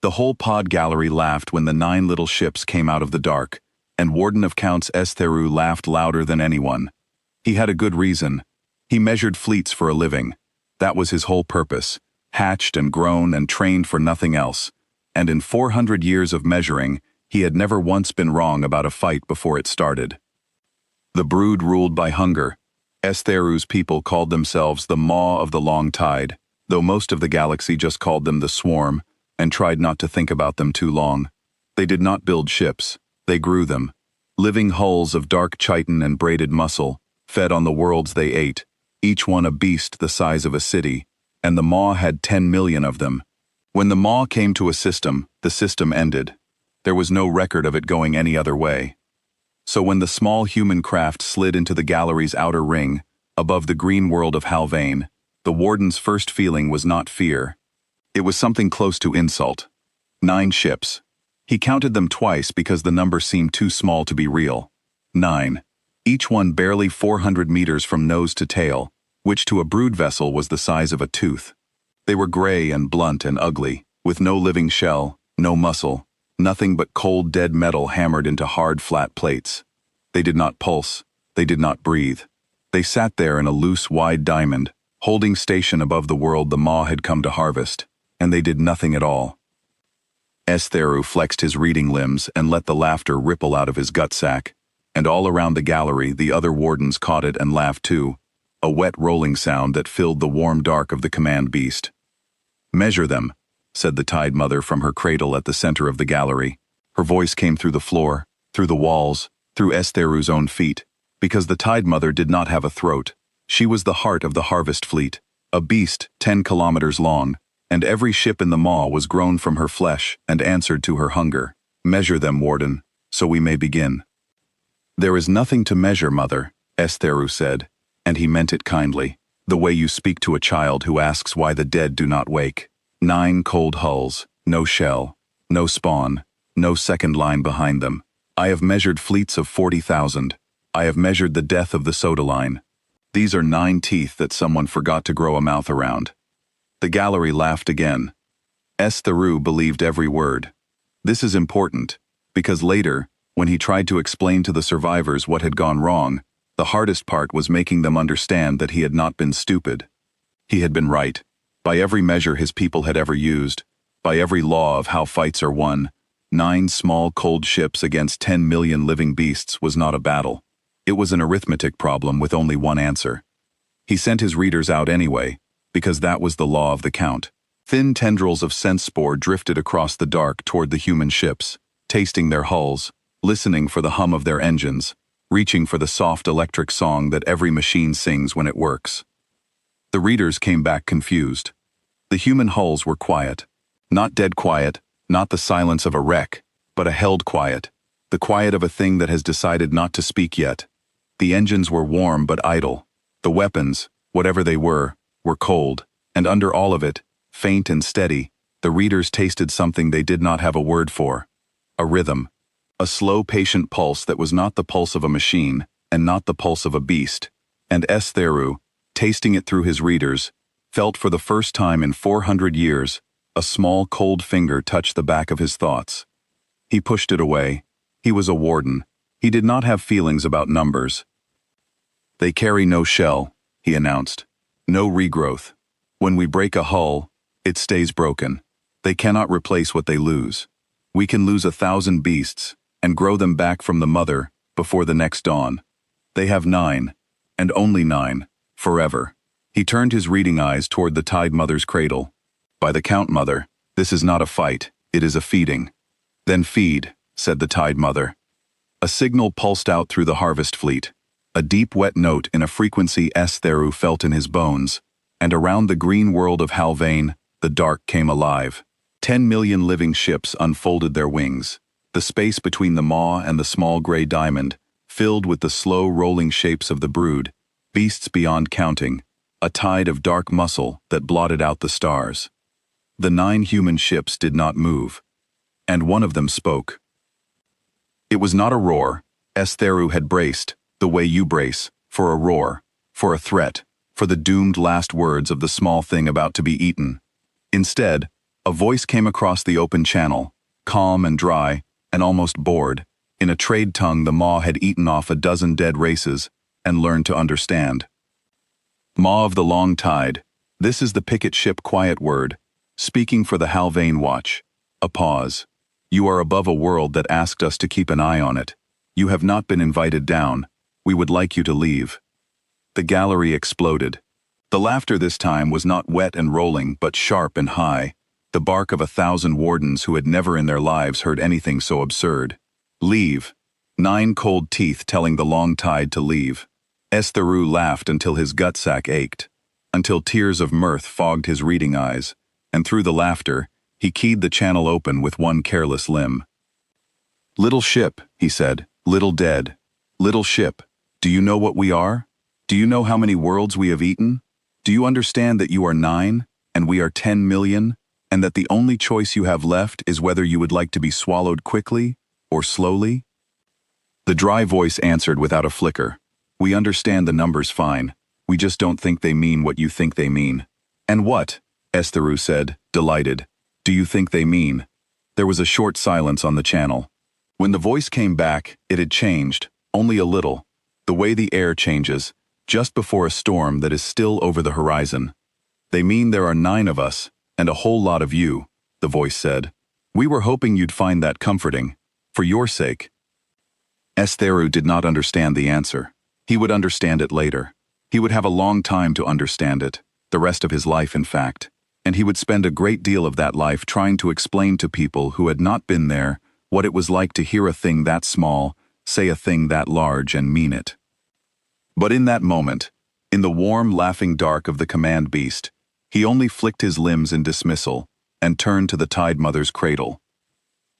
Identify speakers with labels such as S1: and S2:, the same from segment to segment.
S1: The whole pod gallery laughed when the 9 little ships came out of the dark, and Warden of Counts Estheru laughed louder than anyone. He had a good reason. He measured fleets for a living. That was his whole purpose, hatched and grown and trained for nothing else. And in 400 years of measuring, he had never once been wrong about a fight before it started. The brood ruled by hunger. Estheru's people called themselves the Maw of the Long Tide, though most of the galaxy just called them the Swarm, and tried not to think about them too long. They did not build ships. They grew them. Living hulls of dark chitin and braided muscle, fed on the worlds they ate, each one a beast the size of a city, and the Maw had 10 million of them. When the Maw came to a system, the system ended. There was no record of it going any other way. So when the small human craft slid into the gallery's outer ring, above the green world of Halvain, the Warden's first feeling was not fear. It was something close to insult. 9 ships. He counted them twice because the number seemed too small to be real. 9. Each one barely 400 meters from nose to tail, which to a brood vessel was the size of a tooth. They were gray and blunt and ugly, with no living shell, no muscle, nothing but cold dead metal hammered into hard flat plates. They did not pulse, they did not breathe. They sat there in a loose wide diamond, holding station above the world the Maw had come to harvest, and they did nothing at all. Estheru flexed his reading limbs and let the laughter ripple out of his gut sack, and all around the gallery the other wardens caught it and laughed too, a wet rolling sound that filled the warm dark of the command beast. "Measure them," said the Tide Mother from her cradle at the center of the gallery. Her voice came through the floor, through the walls, through Estheru's own feet, because the Tide Mother did not have a throat. She was the heart of the harvest fleet, a beast 10 kilometers long, and every ship in the Maw was grown from her flesh and answered to her hunger. "Measure them, Warden, so we may begin." "There is nothing to measure, Mother," Estheru said, and he meant it kindly, the way you speak to a child who asks why the dead do not wake. 9 cold hulls, no shell, no spawn, no second line behind them. I have measured fleets of 40,000. I have measured the death of the soda line. These are 9 teeth that someone forgot to grow a mouth around. The gallery laughed again. Estheru believed every word. This is important, because later, when he tried to explain to the survivors what had gone wrong, the hardest part was making them understand that he had not been stupid. He had been right. By every measure his people had ever used, by every law of how fights are won, 9 small cold ships against 10 million living beasts was not a battle. It was an arithmetic problem with only one answer. He sent his readers out anyway, because that was the law of the count. Thin tendrils of sense spore drifted across the dark toward the human ships, tasting their hulls, listening for the hum of their engines, reaching for the soft electric song that every machine sings when it works. The readers came back confused. The human hulls were quiet. Not dead quiet, not the silence of a wreck, but a held quiet, the quiet of a thing that has decided not to speak yet. The engines were warm but idle. The weapons, whatever they were cold, and under all of it, faint and steady, the readers tasted something they did not have a word for. A rhythm. A slow, patient pulse that was not the pulse of a machine, and not the pulse of a beast. And Estheru, tasting it through his readers, felt for the first time in 400 years, a small cold finger touch the back of his thoughts. He pushed it away. He was a warden. He did not have feelings about numbers. "They carry no shell," he announced. "No regrowth. When we break a hull, it stays broken. They cannot replace what they lose. We can lose 1,000 beasts and grow them back from the mother before the next dawn. They have 9, and only 9, forever." He turned his reading eyes toward the Tide Mother's cradle. "By the count, Mother, this is not a fight, it is a feeding." "Then feed," said the Tide Mother. A signal pulsed out through the harvest fleet, a deep wet note in a frequency Estheru felt in his bones, and around the green world of Halvain, the dark came alive. 10 million living ships unfolded their wings, the space between the Maw and the small gray diamond, filled with the slow rolling shapes of the brood, beasts beyond counting, a tide of dark muscle that blotted out the stars. The 9 human ships did not move, and one of them spoke. It was not a roar. Estheru had braced, the way you brace, for a roar, for a threat, for the doomed last words of the small thing about to be eaten. Instead, A voice came across the open channel, calm and dry, and almost bored. In a trade tongue the Maw had eaten off a dozen dead races and learned to understand. Maw of the Long Tide, this is the picket ship quiet word, speaking for the Halvane Watch. A pause. You are above a world that asked us to keep an eye on it. You have not been invited down. We would like you to leave. The gallery exploded. The laughter this time was not wet and rolling, but sharp and high, the bark of 1,000 wardens who had never in their lives heard anything so absurd. Leave. 9 cold teeth telling the Long Tide to leave. Estheru laughed until his gutsack ached, until tears of mirth fogged his reading eyes, and through the laughter, he keyed the channel open with one careless limb. Little ship, he said, little dead. Little ship, do you know what we are? Do you know how many worlds we have eaten? Do you understand that you are 9, and we are 10 million, and that the only choice you have left is whether you would like to be swallowed quickly or slowly? The dry voice answered without a flicker. We understand the numbers fine. We just don't think they mean what you think they mean. And what? Estheru said, delighted. Do you think they mean? There was a short silence on the channel. When the voice came back, it had changed, only a little, the way the air changes, just before a storm that is still over the horizon. They mean there are 9 of us, and a whole lot of you, the voice said. We were hoping you'd find that comforting, for your sake. Estheru did not understand the answer. He would understand it later. He would have a long time to understand it, the rest of his life in fact, and he would spend a great deal of that life trying to explain to people who had not been there what it was like to hear a thing that small, say a thing that large and mean it. But in that moment, in the warm, laughing dark of the command beast, he only flicked his limbs in dismissal and turned to the Tide Mother's cradle.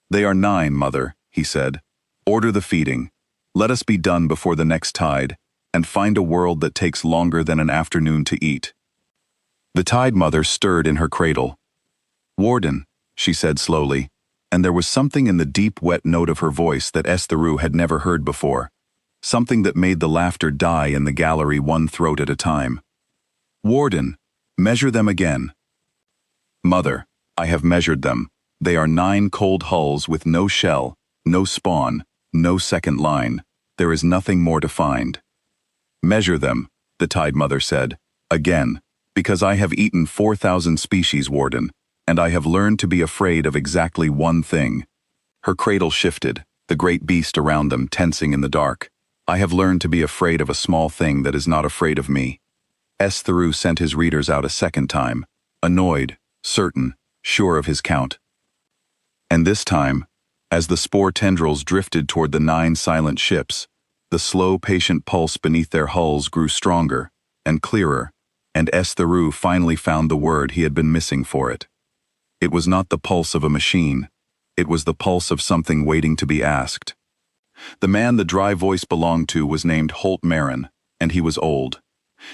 S1: They are 9, Mother, he said. Order the feeding. Let us be done before the next tide, and find a world that takes longer than an afternoon to eat. The Tide Mother stirred in her cradle. Warden, she said slowly, and there was something in the deep, wet note of her voice that Estheru had never heard before. Something that made the laughter die in the gallery one throat at a time. Warden, measure them again. Mother, I have measured them. They are 9 cold hulls with no shell, no spawn, no second line. There is nothing more to find. Measure them, the Tide Mother said, again, because I have eaten 4,000 species, Warden, and I have learned to be afraid of exactly one thing. Her cradle shifted, the great beast around them tensing in the dark. I have learned to be afraid of a small thing that is not afraid of me. Estheru sent his readers out a second time, annoyed, certain, sure of his count. And this time, as the spore tendrils drifted toward the 9 silent ships, the slow, patient pulse beneath their hulls grew stronger and clearer, and Estheru finally found the word he had been missing for it. It was not the pulse of a machine. It was the pulse of something waiting to be asked. The man the dry voice belonged to was named Holt Marin, and he was old.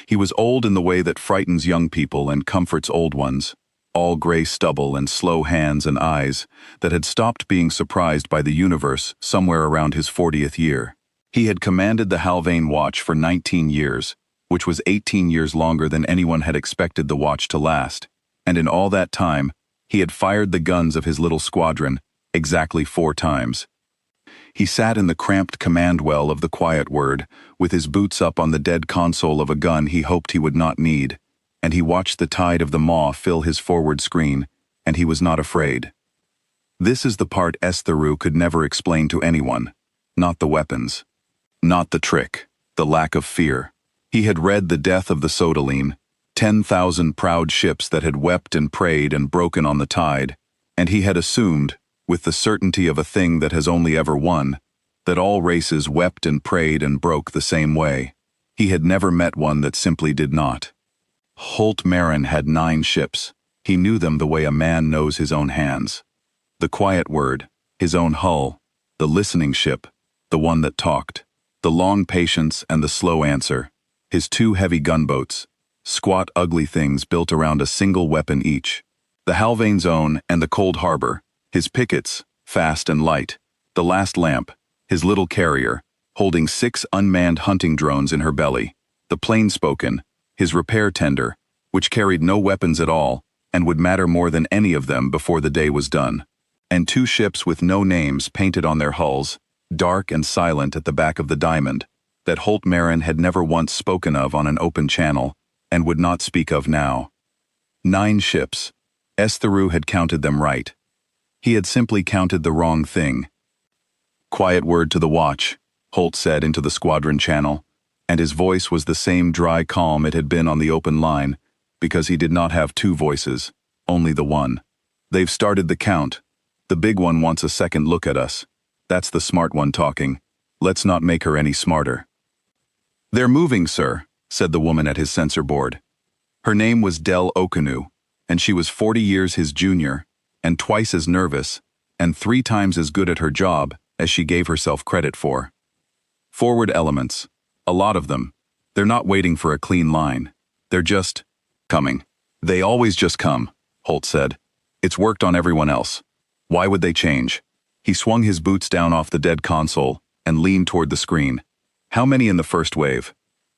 S1: He was old in the way that frightens young people and comforts old ones, all gray stubble and slow hands and eyes that had stopped being surprised by the universe somewhere around his 40th year. He had commanded the Halvane Watch for 19 years, which was 18 years longer than anyone had expected the watch to last, and in all that time, he had fired the guns of his little squadron exactly 4 times. He sat in the cramped command well of the quiet word, with his boots up on the dead console of a gun he hoped he would not need, and he watched the tide of the Maw fill his forward screen, and he was not afraid. This is the part Estheru could never explain to anyone, not the weapons, not the trick, the lack of fear. He had read The Death of the Sodaline, 10,000 proud ships that had wept and prayed and broken on the tide, and he had assumed, with the certainty of a thing that has only ever won, that all races wept and prayed and broke the same way. He had never met one that simply did not. Holt Marin had 9 ships. He knew them the way a man knows his own hands. The quiet word, his own hull, the listening ship, the one that talked, the long patience and the slow answer, his 2 heavy gunboats, squat ugly things built around a single weapon each, the Halvane's own and the Cold Harbor, his pickets, fast and light, the last lamp, his little carrier, holding 6 unmanned hunting drones in her belly, the plain-spoken, his repair tender, which carried no weapons at all, and would matter more than any of them before the day was done. And two ships with no names painted on their hulls, dark and silent at the back of the diamond, that Holt Marin had never once spoken of on an open channel, and would not speak of now. 9 ships. Theroux had counted them right. He had simply counted the wrong thing. "Quiet word to the watch," Holt said into the squadron channel, and his voice was the same dry calm it had been on the open line, because he did not have 2 voices, only the one. "They've started the count. The big one wants a second look at us. That's the smart one talking. Let's not make her any smarter." "They're moving, sir," said the woman at his sensor board. Her name was Del Okunu, and she was 40 years his junior, and twice as nervous, and 3 times as good at her job as she gave herself credit for. "Forward elements. A lot of them. They're not waiting for a clean line. They're just coming." "They always just come," Holt said. "It's worked on everyone else. Why would they change?" He swung his boots down off the dead console and leaned toward the screen. "How many in the first wave?"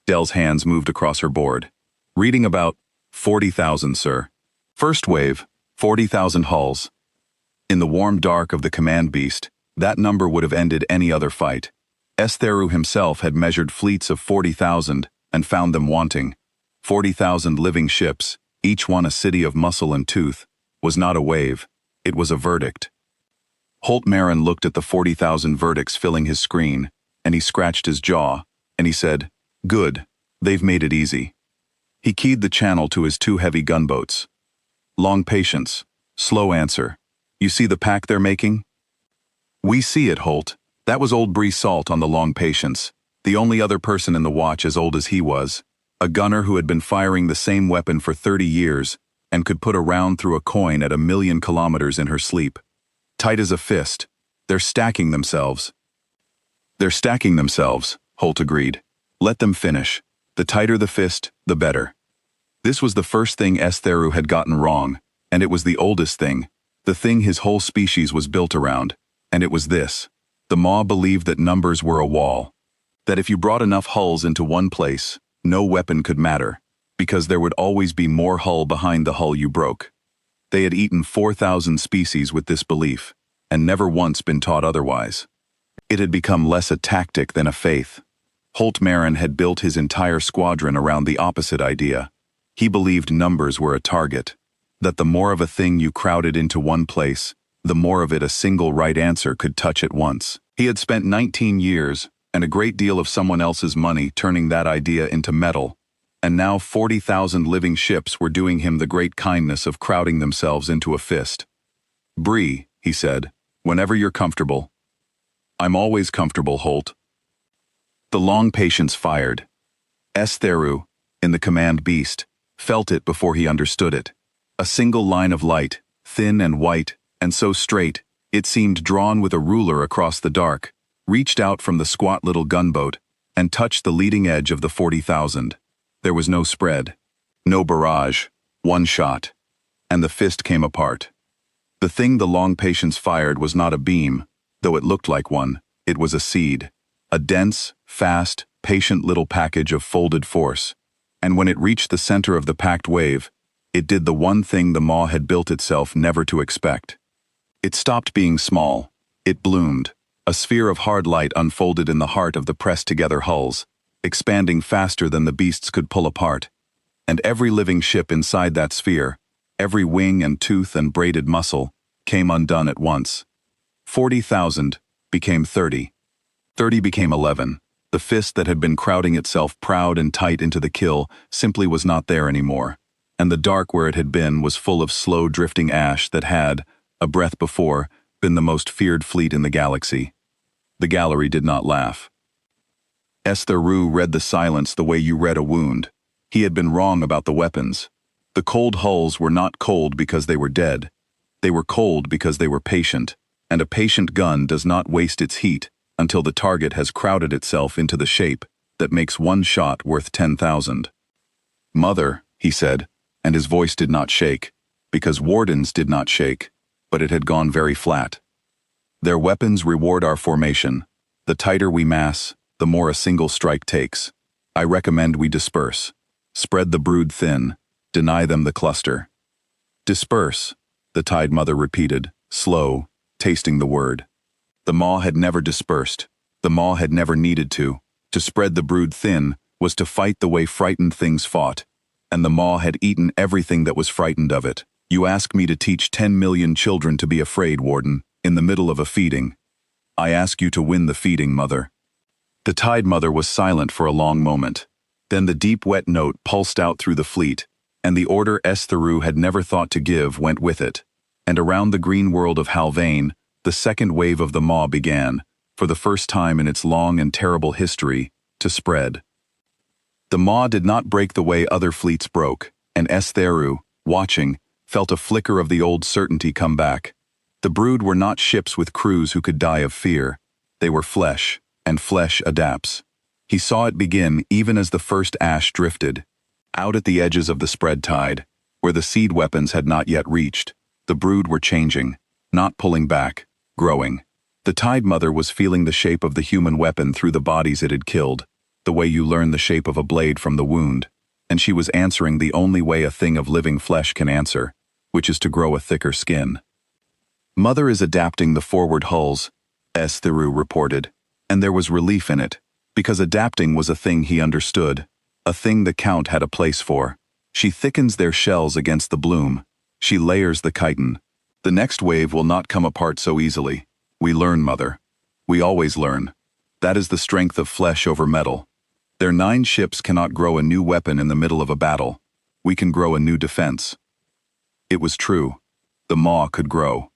S1: Dell's hands moved across her board. "Reading about 40,000, sir. First wave, 40,000 hulls." In the warm dark of the command beast, that number would have ended any other fight. Theroux himself had measured fleets of 40,000 and found them wanting. 40,000 living ships, each one a city of muscle and tooth, was not a wave, it was a verdict. Holt Marin looked at the 40,000 verdicts filling his screen, and he scratched his jaw, and he said, "Good, they've made it easy." He keyed the channel to his 2 heavy gunboats. "Long patience, slow answer. You see the pack they're making?" "We see it, Holt. That was old Bree Salt on the Long Patience, the only other person in the watch as old as he was, a gunner who had been firing the same weapon for 30 years and could put a round through a coin at 1,000,000 kilometers in her sleep. Tight as a fist. They're stacking themselves." "They're stacking themselves," Holt agreed. "Let them finish. The tighter the fist, the better." This was the first thing Theroux had gotten wrong, and it was the oldest thing, the thing his whole species was built around, and it was this. The Maw believed that numbers were a wall. That if you brought enough hulls into one place, no weapon could matter, because there would always be more hull behind the hull you broke. They had eaten 4,000 species with this belief, and never once been taught otherwise. It had become less a tactic than a faith. Holt Marin had built his entire squadron around the opposite idea. He believed numbers were a target, that the more of a thing you crowded into one place, the more of it a single right answer could touch at once. He had spent 19 years, and a great deal of someone else's money turning that idea into metal, and now 40,000 living ships were doing him the great kindness of crowding themselves into a fist. "Bree," he said, "whenever you're comfortable." "I'm always comfortable, Holt." The Long Patience fired. Theroux, in the command beast, felt it before he understood it. A single line of light, thin and white, and so straight, it seemed drawn with a ruler across the dark, reached out from the squat little gunboat, and touched the leading edge of the 40,000. There was no spread, no barrage, one shot, and the fist came apart. The thing the Long Patience fired was not a beam, though it looked like one. It was a seed, a dense, fast, patient little package of folded force, and when it reached the center of the packed wave, it did the one thing the Maw had built itself never to expect. It stopped being small. It bloomed. A sphere of hard light unfolded in the heart of the pressed-together hulls, expanding faster than the beasts could pull apart. And every living ship inside that sphere, every wing and tooth and braided muscle, came undone at once. 40,000 became 30. 30 became 11. The fist that had been crowding itself proud and tight into the kill simply was not there anymore, and the dark where it had been was full of slow drifting ash that had, a breath before, been the most feared fleet in the galaxy. The gallery did not laugh. Theroux read the silence the way you read a wound. He had been wrong about the weapons. The cold hulls were not cold because they were dead. They were cold because they were patient, and a patient gun does not waste its heat until the target has crowded itself into the shape that makes one shot worth 10,000. "Mother," he said, and his voice did not shake, because Warden's did not shake, but it had gone very flat. "Their weapons reward our formation. The tighter we mass, the more a single strike takes. I recommend we disperse. Spread the brood thin. Deny them the cluster." Disperse, the Tide Mother repeated, slow, tasting the word. The maw had never dispersed. The maw had never needed to. To spread the brood thin was to fight the way frightened things fought, and the maw had eaten everything that was frightened of it. You ask me to teach 10 million children to be afraid, Warden, in the middle of a feeding. I ask you to win the feeding, Mother. The Tide Mother was silent for a long moment. Then the deep wet note pulsed out through the fleet, and the order Theru had never thought to give went with it. And around the green world of Halvain, the second wave of the maw began, for the first time in its long and terrible history, to spread. The maw did not break the way other fleets broke, and Theru, watching, felt a flicker of the old certainty come back. The brood were not ships with crews who could die of fear. They were flesh, and flesh adapts. He saw it begin even as the first ash drifted. Out at the edges of the spread tide, where the seed weapons had not yet reached, the brood were changing, not pulling back, growing. The Tide Mother was feeling the shape of the human weapon through the bodies it had killed, the way you learn the shape of a blade from the wound, and she was answering the only way a thing of living flesh can answer, which is to grow a thicker skin. Mother is adapting the forward hulls, Theru reported, and there was relief in it, because adapting was a thing he understood, a thing the Count had a place for. She thickens their shells against the bloom. She layers the chitin. The next wave will not come apart so easily. We learn, Mother. We always learn. That is the strength of flesh over metal. Their 9 ships cannot grow a new weapon in the middle of a battle. We can grow a new defense. It was true. The maw could grow.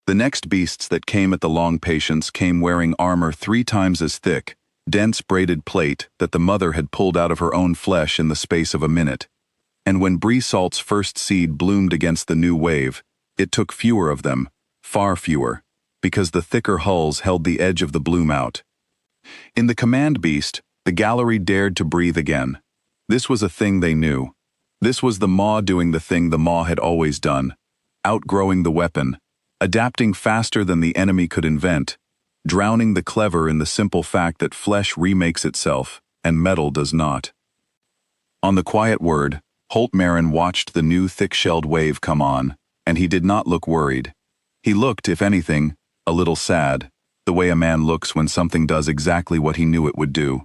S1: The next beasts that came at the long patience came wearing armor 3 times as thick, dense braided plate that the mother had pulled out of her own flesh in the space of a minute. And when Bree Salt's first seed bloomed against the new wave, it took fewer of them, far fewer, because the thicker hulls held the edge of the bloom out. In the command beast, the gallery dared to breathe again. This was a thing they knew. This was the maw doing the thing the maw had always done, outgrowing the weapon, adapting faster than the enemy could invent, drowning the clever in the simple fact that flesh remakes itself, and metal does not. On the quiet word, Holt Marin watched the new thick-shelled wave come on, and he did not look worried. He looked, if anything, a little sad, the way a man looks when something does exactly what he knew it would do.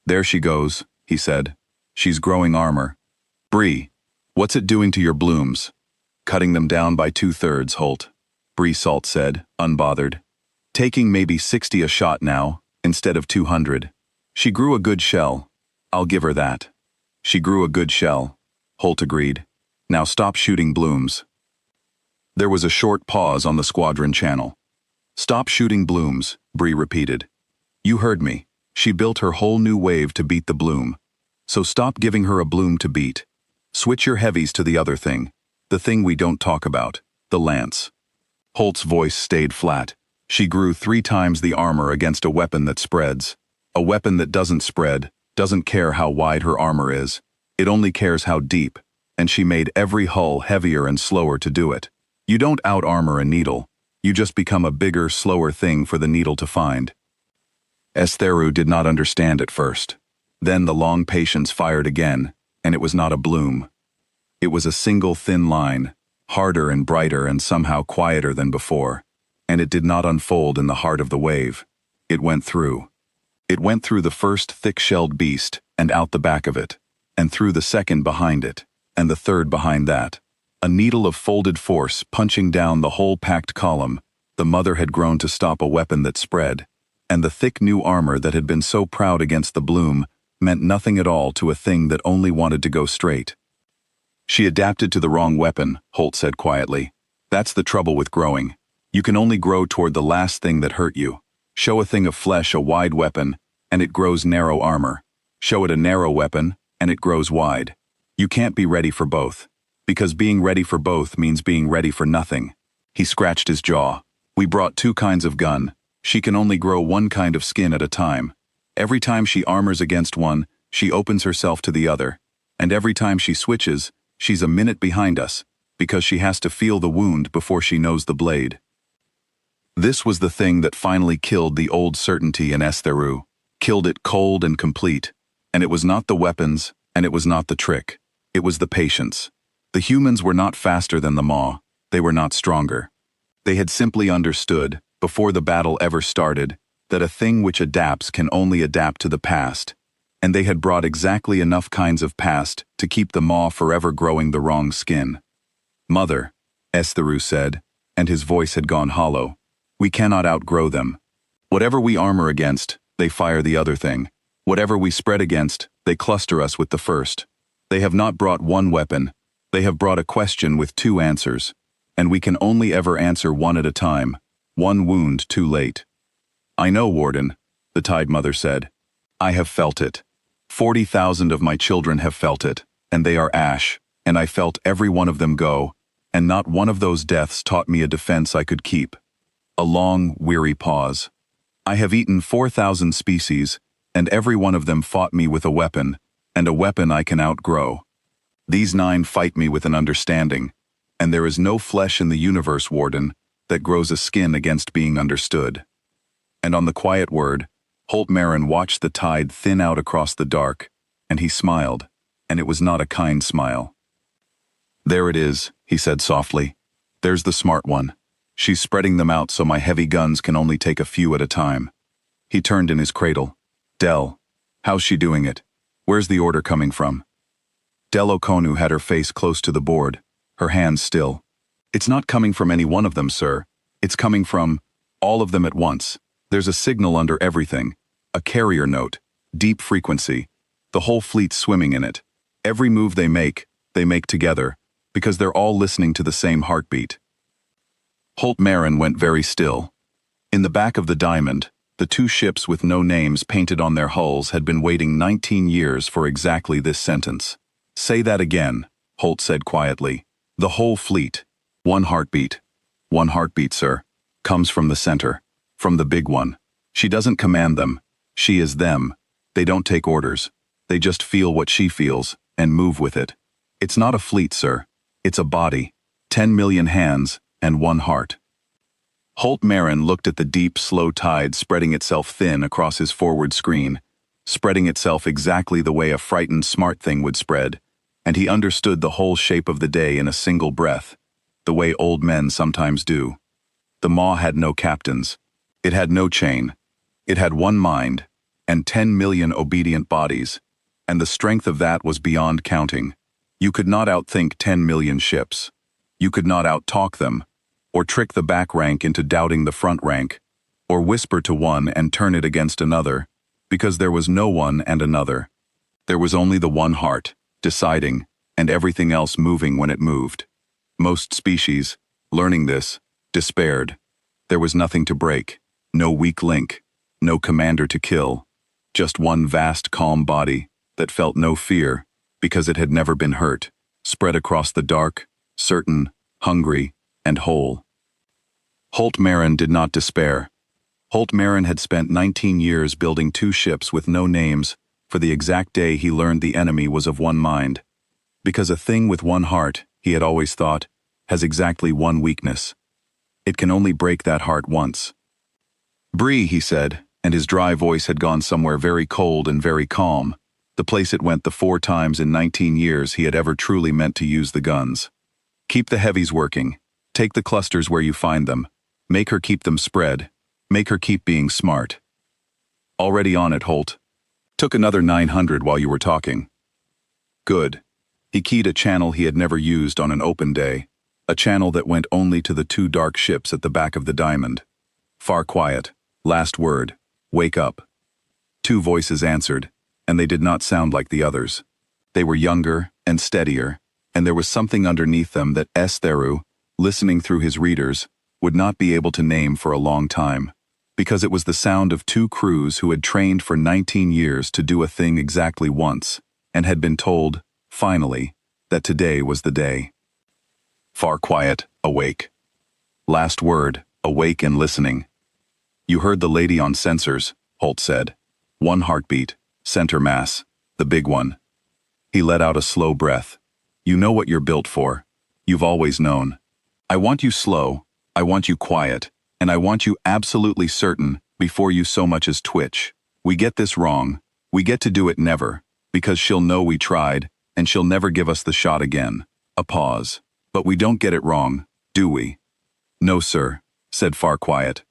S1: There she goes, he said. She's growing armor. Bree, what's it doing to your blooms? Cutting them down by 2/3, Holt, Bree Salt said, unbothered. Taking maybe 60 a shot now, instead of 200. She grew a good shell. I'll give her that. She grew a good shell, Holt agreed. Now stop shooting blooms. There was a short pause on the squadron channel. Stop shooting blooms, Bree repeated. You heard me. She built her whole new wave to beat the bloom. So stop giving her a bloom to beat. Switch your heavies to the other thing. The thing we don't talk about. The lance. Holt's voice stayed flat. She grew 3 times the armor against a weapon that spreads. A weapon that doesn't spread, doesn't care how wide her armor is. It only cares how deep, and she made every hull heavier and slower to do it. You don't out-armor a needle. You just become a bigger, slower thing for the needle to find. Theru did not understand at first. Then the long patience fired again, and it was not a bloom. It was a single thin line, harder and brighter and somehow quieter than before, and it did not unfold in the heart of the wave. It went through. It went through the first thick-shelled beast and out the back of it, and through the second behind it, and the third behind that. A needle of folded force punching down the whole packed column. The mother had grown to stop a weapon that spread, and the thick new armor that had been so proud against the bloom meant nothing at all to a thing that only wanted to go straight. She adapted to the wrong weapon, Holt said quietly. That's the trouble with growing. You can only grow toward the last thing that hurt you. Show a thing of flesh a wide weapon, and it grows narrow armor. Show it a narrow weapon, and it grows wide. You can't be ready for both. Because being ready for both means being ready for nothing. He scratched his jaw. We brought 2 kinds of gun. She can only grow 1 kind of skin at a time. Every time she armors against one, she opens herself to the other. And every time she switches, she's a minute behind us, because she has to feel the wound before she knows the blade. This was the thing that finally killed the old certainty in Theru, killed it cold and complete. And it was not the weapons, and it was not the trick. It was the patience. The humans were not faster than the Maw, they were not stronger. They had simply understood, before the battle ever started, that a thing which adapts can only adapt to the past, and they had brought exactly enough kinds of past to keep the Maw forever growing the wrong skin. Mother, Estheru said, and his voice had gone hollow, we cannot outgrow them. Whatever we armor against, they fire the other thing. Whatever we spread against, they cluster us with the first. They have not brought one weapon, they have brought a question with two answers, and we can only ever answer one at a time, one wound too late. I know, Warden, the Tide Mother said. I have felt it. 40,000 of my children have felt it, and they are ash, and I felt every one of them go, and not one of those deaths taught me a defense I could keep. A long, weary pause. I have eaten 4,000 species, and every one of them fought me with a weapon, and a weapon I can outgrow. These 9 fight me with an understanding, and there is no flesh in the universe, Warden, that grows a skin against being understood. And on the quiet word, Holt Marin watched the tide thin out across the dark, and he smiled, and it was not a kind smile. There it is, he said softly. There's the smart one. She's spreading them out so my heavy guns can only take a few at a time. He turned in his cradle. Del, how's she doing it? Where's the order coming from? Del Okonu had her face close to the board, her hands still. It's not coming from any one of them, sir. It's coming from all of them at once. There's a signal under everything, a carrier note, deep frequency, the whole fleet swimming in it. Every move they make together, because they're all listening to the same heartbeat. Holt Marin went very still. In the back of the Diamond, the 2 ships with no names painted on their hulls had been waiting 19 years for exactly this sentence. Say that again, Holt said quietly. The whole fleet. One heartbeat. One heartbeat, sir. Comes from the center. From the big one. She doesn't command them. She is them. They don't take orders. They just feel what she feels, and move with it. It's not a fleet, sir. It's a body. 10 million hands, and one heart. Holt Marin looked at the deep, slow tide spreading itself thin across his forward screen, spreading itself exactly the way a frightened smart thing would spread, and he understood the whole shape of the day in a single breath, the way old men sometimes do. The Maw had no captains. It had no chain. It had one mind, and 10 million obedient bodies, and the strength of that was beyond counting. You could not outthink 10 million ships. You could not outtalk them, or trick the back rank into doubting the front rank, or whisper to one and turn it against another, because there was no one and another. There was only the one heart, deciding, and everything else moving when it moved. Most species, learning this, despaired. There was nothing to break, no weak link, no commander to kill, just one vast calm body that felt no fear because it had never been hurt, spread across the dark, certain, hungry, and whole. Holt Marin did not despair. Holt Marin had spent 19 years building 2 ships with no names for the exact day he learned the enemy was of one mind. Because a thing with one heart, he had always thought, has exactly one weakness. It can only break that heart once. Bree, he said, and his dry voice had gone somewhere very cold and very calm, the place it went the 4 times in 19 years he had ever truly meant to use the guns. Keep the heavies working. Take the clusters where you find them. Make her keep them spread. Make her keep being smart. Already on it, Holt. Took another 900 while you were talking. Good. He keyed a channel he had never used on an open day, a channel that went only to the 2 dark ships at the back of the Diamond. Far quiet. Last word. Wake up. 2 voices answered, and they did not sound like the others. They were younger and steadier, and there was something underneath them that Estheru, listening through his readers, would not be able to name for a long time, because it was the sound of 2 crews who had trained for 19 years to do a thing exactly once, and had been told, finally, that today was the day. Far quiet, awake. Last word, awake and listening. You heard the lady on sensors, Holt said. 1 heartbeat, center mass, the big one. He let out a slow breath. You know what you're built for. You've always known. I want you slow, I want you quiet, and I want you absolutely certain before you so much as twitch. We get this wrong. We get to do it never, because she'll know we tried, and she'll never give us the shot again. A pause. But we don't get it wrong, do we? No, sir, said Far Quiet.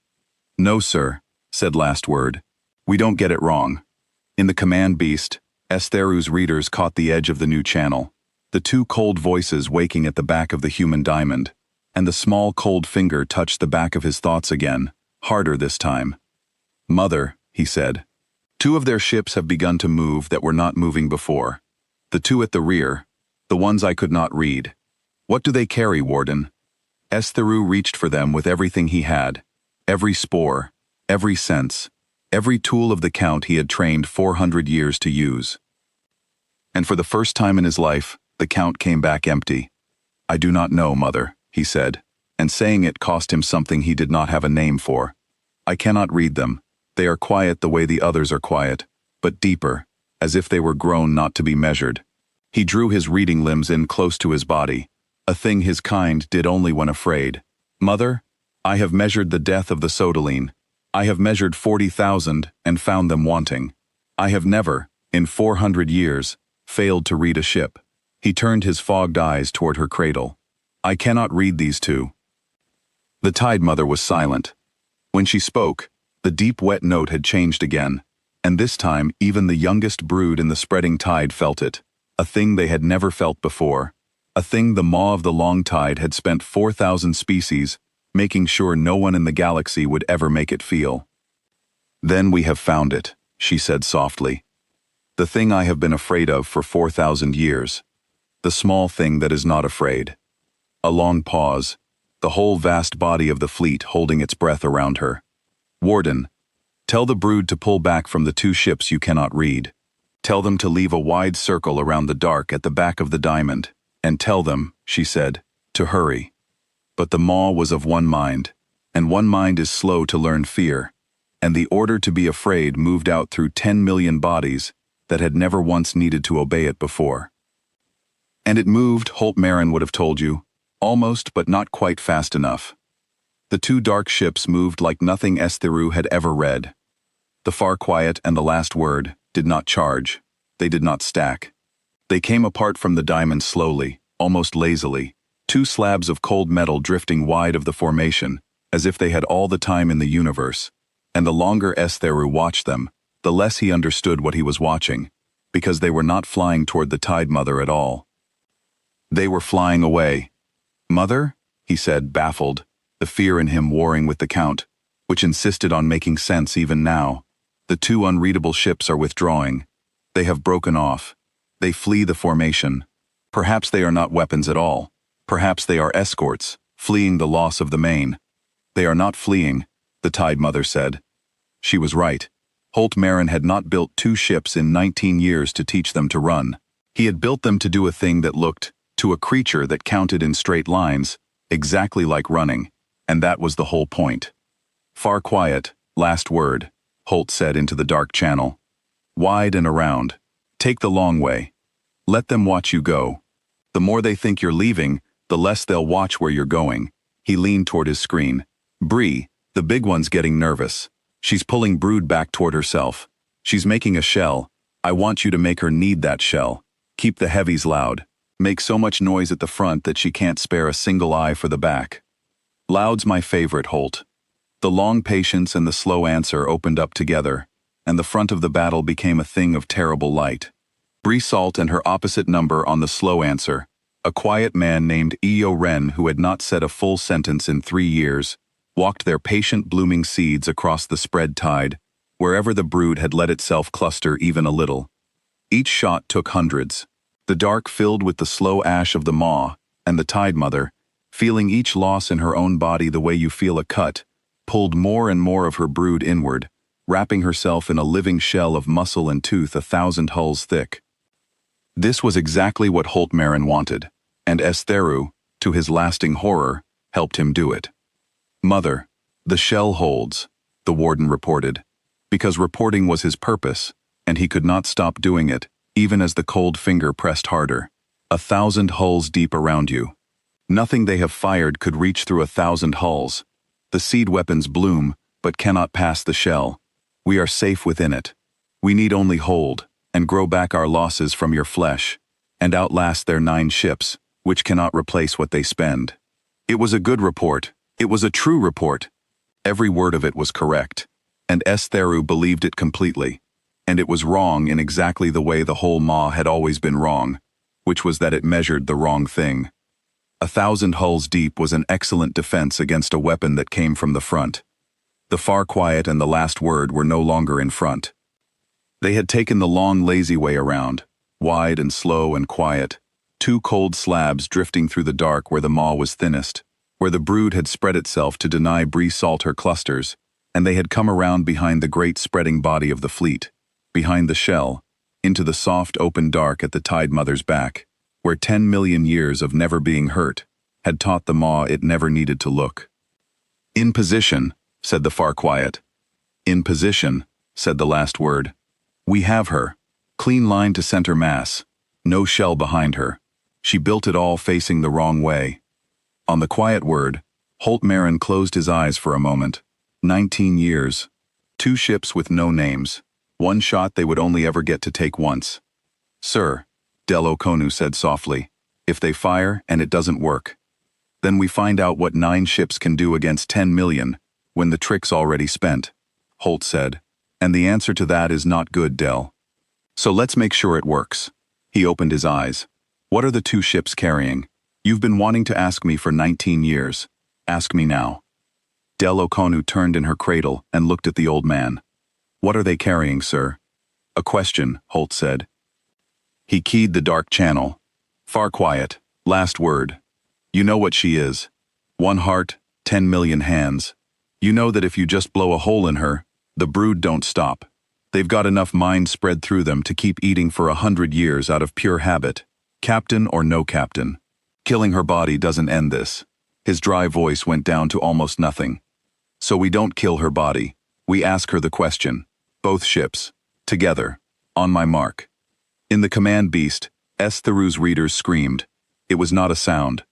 S1: No, sir, said Last Word. We don't get it wrong. In the command beast, Estheru's readers caught the edge of the new channel, the two cold voices waking at the back of the human diamond, and the small cold finger touched the back of his thoughts again, harder this time. Mother, he said. Two of their ships have begun to move that were not moving before. The two at the rear, the ones I could not read. What do they carry, Warden? Estheru reached for them with everything he had, every spore, every sense, every tool of the Count he had trained 400 years to use. And for the first time in his life, the Count came back empty. I do not know, Mother, he said, and saying it cost him something he did not have a name for. I cannot read them. They are quiet the way the others are quiet, but deeper, as if they were grown not to be measured. He drew his reading limbs in close to his body, a thing his kind did only when afraid. Mother, I have measured the death of the Sodaline. I have measured 40,000 and found them wanting. I have never, in 400 years, failed to read a ship. He turned his fogged eyes toward her cradle. I cannot read these two. The Tide Mother was silent. When she spoke, the deep wet note had changed again, and this time even the youngest brood in the spreading tide felt it, a thing they had never felt before, a thing the maw of the long tide had spent 4,000 species, making sure no one in the galaxy would ever make it feel. Then we have found it, she said softly. The thing I have been afraid of for 4,000 years. The small thing that is not afraid. A long pause, the whole vast body of the fleet holding its breath around her. Warden, tell the brood to pull back from the two ships you cannot read. Tell them to leave a wide circle around the dark at the back of the diamond, and tell them, she said, to hurry. But the maw was of one mind, and one mind is slow to learn fear, and the order to be afraid moved out through 10 million bodies that had never once needed to obey it before. And it moved, Holt Marin would have told you, almost but not quite fast enough. The two dark ships moved like nothing Estheru had ever read. The Far Quiet and the Last Word did not charge. They did not stack. They came apart from the diamond slowly, almost lazily, two slabs of cold metal drifting wide of the formation, as if they had all the time in the universe, and the longer Estheru watched them, the less he understood what he was watching, because they were not flying toward the Tide Mother at all. They were flying away. Mother? He said, baffled, the fear in him warring with the Count, which insisted on making sense even now. The two unreadable ships are withdrawing. They have broken off. They flee the formation. Perhaps they are not weapons at all. Perhaps they are escorts, fleeing the loss of the main. They are not fleeing, the Tide Mother said. She was right. Holt Marin had not built two ships in 19 years to teach them to run. He had built them to do a thing that looked, to a creature that counted in straight lines, exactly like running, and that was the whole point. Far Quiet, Last Word, Holt said into the dark channel. Wide and around. Take the long way. Let them watch you go. The more they think you're leaving, the less they'll watch where you're going. He leaned toward his screen. Bree, the big one's getting nervous. She's pulling brood back toward herself. She's making a shell. I want you to make her need that shell. Keep the heavies loud. Make so much noise at the front that she can't spare a single eye for the back. Loud's my favorite, Holt. The long patience and the slow answer opened up together, and the front of the battle became a thing of terrible light. Bree Salt and her opposite number on the slow answer, a quiet man named Eo Ren who had not said a full sentence in 3 years, walked their patient blooming seeds across the spread tide, wherever the brood had let itself cluster even a little. Each shot took hundreds. The dark filled with the slow ash of the maw, and the Tide Mother, feeling each loss in her own body the way you feel a cut, pulled more and more of her brood inward, wrapping herself in a living shell of muscle and tooth 1,000 hulls thick. This was exactly what Holt Marin wanted, and Estheru, to his lasting horror, helped him do it. Mother, the shell holds, the warden reported, because reporting was his purpose, and he could not stop doing it, even as the cold finger pressed harder. 1,000 hulls deep around you. Nothing they have fired could reach through 1,000 hulls. The seed weapons bloom, but cannot pass the shell. We are safe within it. We need only hold, and grow back our losses from your flesh, and outlast their 9 ships, which cannot replace what they spend. It was a good report. It was a true report. Every word of it was correct, and Theru believed it completely. And it was wrong in exactly the way the whole Ma had always been wrong, which was that it measured the wrong thing. 1,000 hulls deep was an excellent defense against a weapon that came from the front. The far quiet and the last word were no longer in front. They had taken the long lazy way around, wide and slow and quiet, 2 cold slabs drifting through the dark where the maw was thinnest, where the brood had spread itself to deny Bree Salt her clusters, and they had come around behind the great spreading body of the fleet, behind the shell, into the soft open dark at the Tide Mother's back, where 10 million years of never being hurt had taught the maw it never needed to look. "In position," said the far quiet. "In position," said the last word. "We have her. Clean line to center mass. No shell behind her. She built it all facing the wrong way." On the quiet word, Holt Marin closed his eyes for a moment. 19 years. 2 ships with no names. 1 shot they would only ever get to take once. "Sir," Del Okonu said softly, "if they fire and it doesn't work, then we find out what 9 ships can do against 10 million when the trick's already spent," Holt said. "And the answer to that is not good, Del. So let's make sure it works." He opened his eyes. "What are the 2 ships carrying? You've been wanting to ask me for 19 years. Ask me now." Del Okonu turned in her cradle and looked at the old man. "What are they carrying, sir?" "A question," Holt said. He keyed the dark channel. "Far quiet. Last word. You know what she is. 1 heart, 10 million hands. You know that if you just blow a hole in her, the brood don't stop. They've got enough mind spread through them to keep eating for 100 years out of pure habit, captain or no captain. Killing her body doesn't end this." His dry voice went down to almost nothing. "So we don't kill her body. We ask her the question. Both ships. Together. On my mark." In the command beast, Theru's readers screamed. It was not a sound.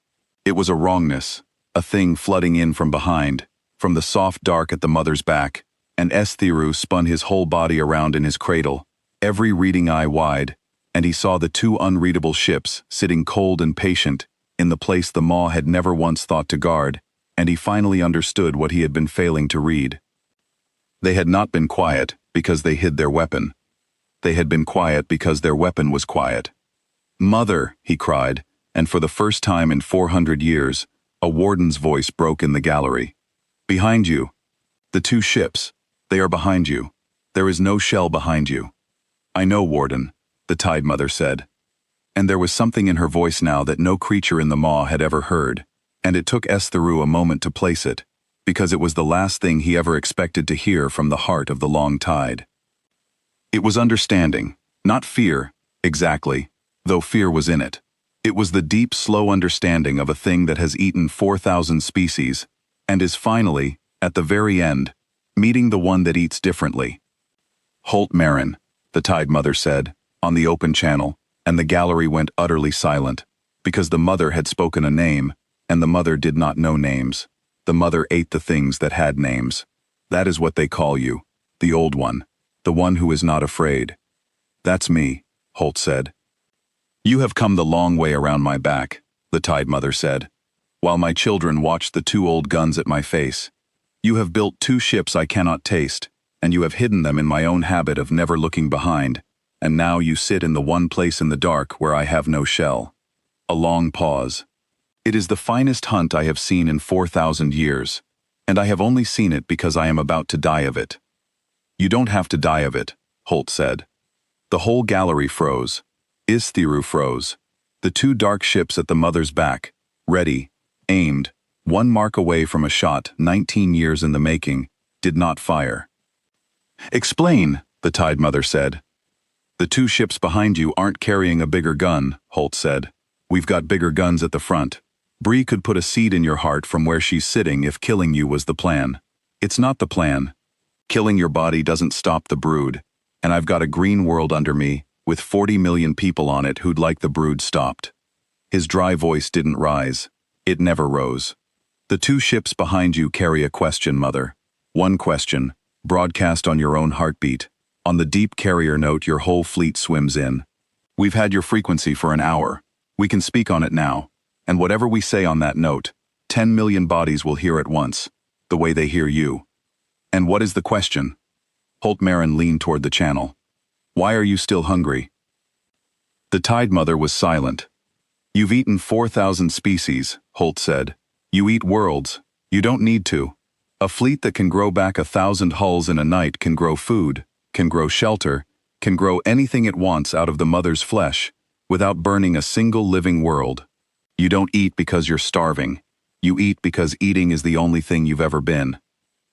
S1: It was a wrongness, a thing flooding in from behind, from the soft dark at the mother's back, and Theru spun his whole body around in his cradle, every reading eye wide, and he saw the 2 unreadable ships sitting cold and patient in the place the maw had never once thought to guard, and he finally understood what he had been failing to read. They had not been quiet because they hid their weapon. They had been quiet because their weapon was quiet. "Mother," he cried, and for the first time in 400 years, a warden's voice broke in the gallery. "Behind you. The 2 ships. They are behind you. There is no shell behind you." "I know, Warden," the Tide Mother said. And there was something in her voice now that no creature in the maw had ever heard, and it took Theru a moment to place it, because it was the last thing he ever expected to hear from the heart of the long tide. It was understanding, not fear, exactly, though fear was in it. It was the deep, slow understanding of a thing that has eaten 4,000 species, and is finally, at the very end, meeting the one that eats differently. "Holt Marin," the Tide Mother said, on the open channel, and the gallery went utterly silent, because the mother had spoken a name, and the mother did not know names. The mother ate the things that had names. "That is what they call you, the old one, the one who is not afraid." "That's me," Holt said. "You have come the long way around my back," the Tide Mother said, "while my children watched the 2 old guns at my face. You have built 2 ships I cannot taste, and you have hidden them in my own habit of never looking behind, and now you sit in the one place in the dark where I have no shell." A long pause. "It is the finest hunt I have seen in 4,000 years, and I have only seen it because I am about to die of it." "You don't have to die of it," Holt said. The whole gallery froze. Theru froze. The 2 dark ships at the mother's back, ready, aimed, 1 mark away from a shot 19 years in the making, did not fire. "Explain," the Tide Mother said. "The 2 ships behind you aren't carrying a bigger gun," Holt said. "We've got bigger guns at the front. Bree could put a seed in your heart from where she's sitting if killing you was the plan. It's not the plan. Killing your body doesn't stop the brood, and I've got a green world under me, with 40 million people on it who'd like the brood stopped." His dry voice didn't rise. It never rose. "The 2 ships behind you carry a question, Mother. 1 question, broadcast on your own heartbeat, on the deep carrier note your whole fleet swims in. We've had your frequency for an hour. We can speak on it now. And whatever we say on that note, 10 million bodies will hear at once, the way they hear you. And what is the question? Holt Marin leaned toward the channel. Why are you still hungry? The Tide Mother was silent. You've eaten 4,000 species, Holt said. You eat worlds. You don't need to. A fleet that can grow back 1,000 hulls in a night can grow food, can grow shelter, can grow anything it wants out of the mother's flesh, without burning a single living world. You don't eat because you're starving. You eat because eating is the only thing you've ever been.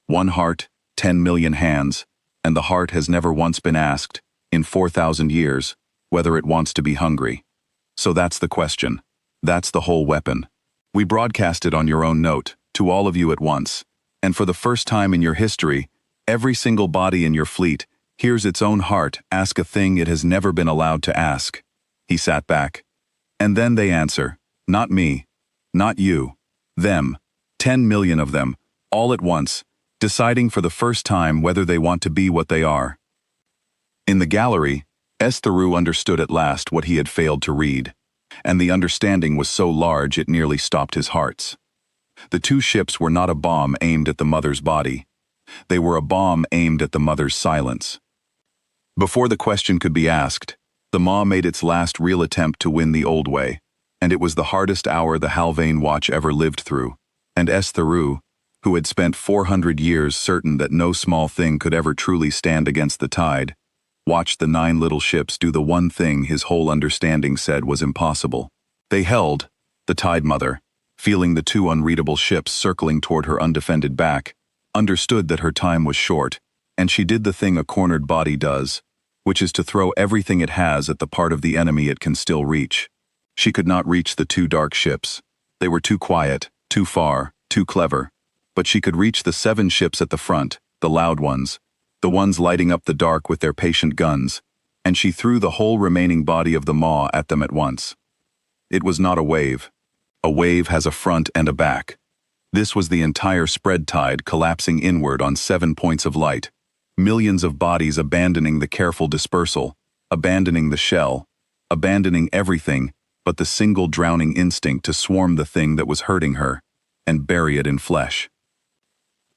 S1: One heart, 10 million hands, and the heart has never once been asked, in 4,000 years, whether it wants to be hungry. So that's the question. That's the whole weapon. We broadcast it on your own note, to all of you at once. And for the first time in your history, every single body in your fleet hears its own heart ask a thing it has never been allowed to ask. He sat back. And then they answer, not me, not you, them, 10 million of them, all at once, deciding for the first time whether they want to be what they are. In the gallery, Theroux understood at last what he had failed to read, and the understanding was so large it nearly stopped his hearts. The two ships were not a bomb aimed at the mother's body. They were a bomb aimed at the mother's silence. Before the question could be asked, the maw made its last real attempt to win the old way, and it was the hardest hour the Halvain Watch ever lived through, and Theroux, who had spent 400 years certain that no small thing could ever truly stand against the tide, watched the 9 little ships do the one thing his whole understanding said was impossible. They held, the Tide Mother, feeling the 2 unreadable ships circling toward her undefended back, understood that her time was short, and she did the thing a cornered body does, which is to throw everything it has at the part of the enemy it can still reach. She could not reach the 2 dark ships. They were too quiet, too far, too clever. But she could reach the 7 ships at the front, the loud ones, the ones lighting up the dark with their patient guns, and she threw the whole remaining body of the maw at them at once. It was not a wave. A wave has a front and a back. This was the entire spread tide collapsing inward on 7 points of light, millions of bodies abandoning the careful dispersal, abandoning the shell, abandoning everything but the single drowning instinct to swarm the thing that was hurting her, and bury it in flesh.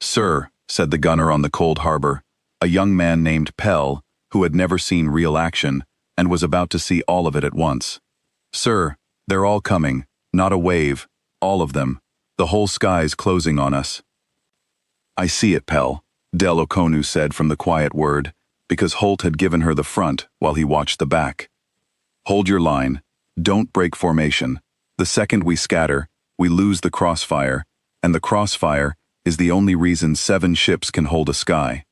S1: Sir, said the gunner on the Cold Harbor, a young man named Pell, who had never seen real action, and was about to see all of it at once. Sir, they're all coming, not a wave, all of them, the whole sky's closing on us. I see it, Pell, Del Okonu said from the quiet word, because Holt had given her the front while he watched the back. Hold your line. Don't break formation. The second we scatter, we lose the crossfire, and the crossfire is the only reason 7 ships can hold a sky.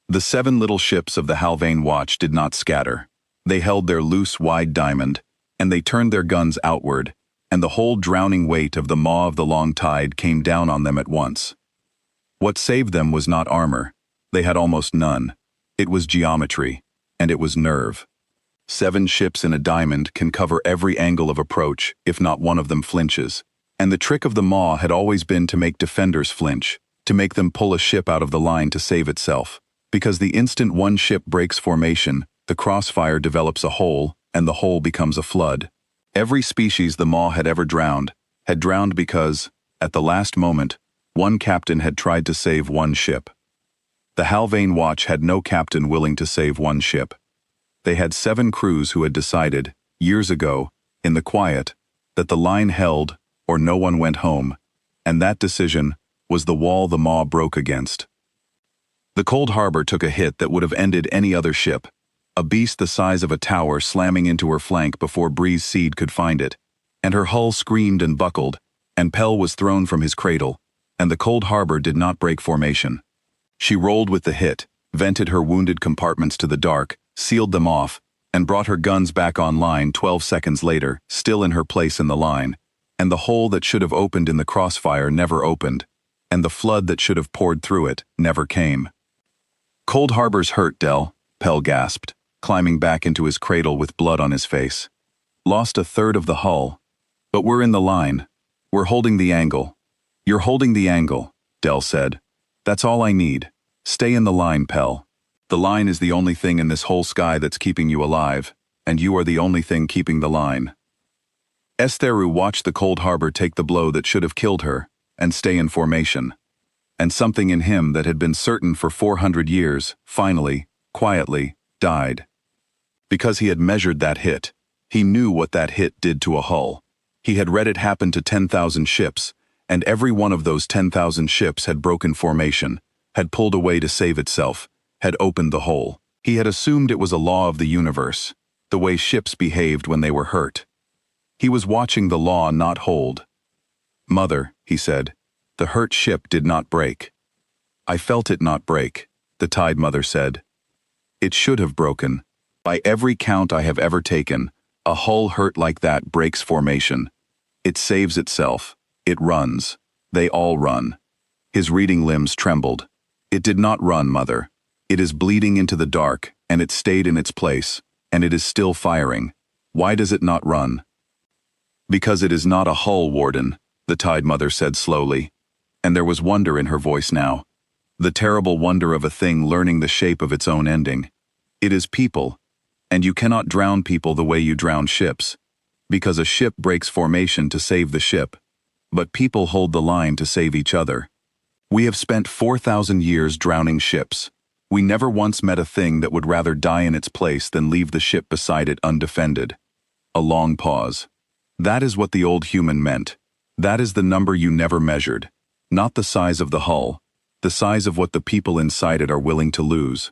S1: The 7 little ships of the Halvain Watch did not scatter. They held their loose, wide diamond, and they turned their guns outward, and the whole drowning weight of the maw of the long tide came down on them at once. What saved them was not armor. They had almost none. It was geometry, and it was nerve. 7 ships in a diamond can cover every angle of approach if not one of them flinches. And the trick of the maw had always been to make defenders flinch, to make them pull a ship out of the line to save itself. Because the instant one ship breaks formation, the crossfire develops a hole, and the hole becomes a flood. Every species the maw had ever drowned had drowned because, at the last moment, one captain had tried to save one ship. The Halvain Watch had no captain willing to save one ship. They had 7 crews who had decided, years ago, in the quiet, that the line held or no one went home, and that decision was the wall the maw broke against. The Cold Harbor took a hit that would have ended any other ship, a beast the size of a tower slamming into her flank before Breeze Seed could find it, and her hull screamed and buckled, and Pell was thrown from his cradle, and the Cold Harbor did not break formation. She rolled with the hit, vented her wounded compartments to the dark, sealed them off, and brought her guns back online 12 seconds later, still in her place in the line, and the hole that should have opened in the crossfire never opened, and the flood that should have poured through it never came. Cold Harbor's hurt, Del, Pell gasped, climbing back into his cradle with blood on his face. Lost a third of the hull. But we're in the line. We're holding the angle. You're holding the angle, Del said. That's all I need. Stay in the line, Pell. The line is the only thing in this whole sky that's keeping you alive, and you are the only thing keeping the line. Estheru watched the cold harbor take the blow that should have killed her and stay in formation. And something in him that had been certain for 400 years, finally, quietly, died. Because he had measured that hit. He knew what that hit did to a hull. He had read it happen to 10,000 ships, and every one of those 10,000 ships had broken formation, had pulled away to save itself, had opened the hole. He had assumed it was a law of the universe, the way ships behaved when they were hurt. He was watching the law not hold. "Mother," he said, "the hurt ship did not break." "I felt it not break," the Tide Mother said. "It should have broken. By every count I have ever taken, a hull hurt like that breaks formation. It saves itself. It runs. They all run." His reading limbs trembled. "It did not run, Mother. It is bleeding into the dark, and it stayed in its place, and it is still firing. Why does it not run?" "Because it is not a hull, Warden," the Tide Mother said slowly, and there was wonder in her voice now. The terrible wonder of a thing learning the shape of its own ending. "It is people, and you cannot drown people the way you drown ships, because a ship breaks formation to save the ship, but people hold the line to save each other. We have spent 4,000 years drowning ships. We never once met a thing that would rather die in its place than leave the ship beside it undefended." A long pause. "That is what the old human meant. That is the number you never measured. Not the size of the hull, the size of what the people inside it are willing to lose."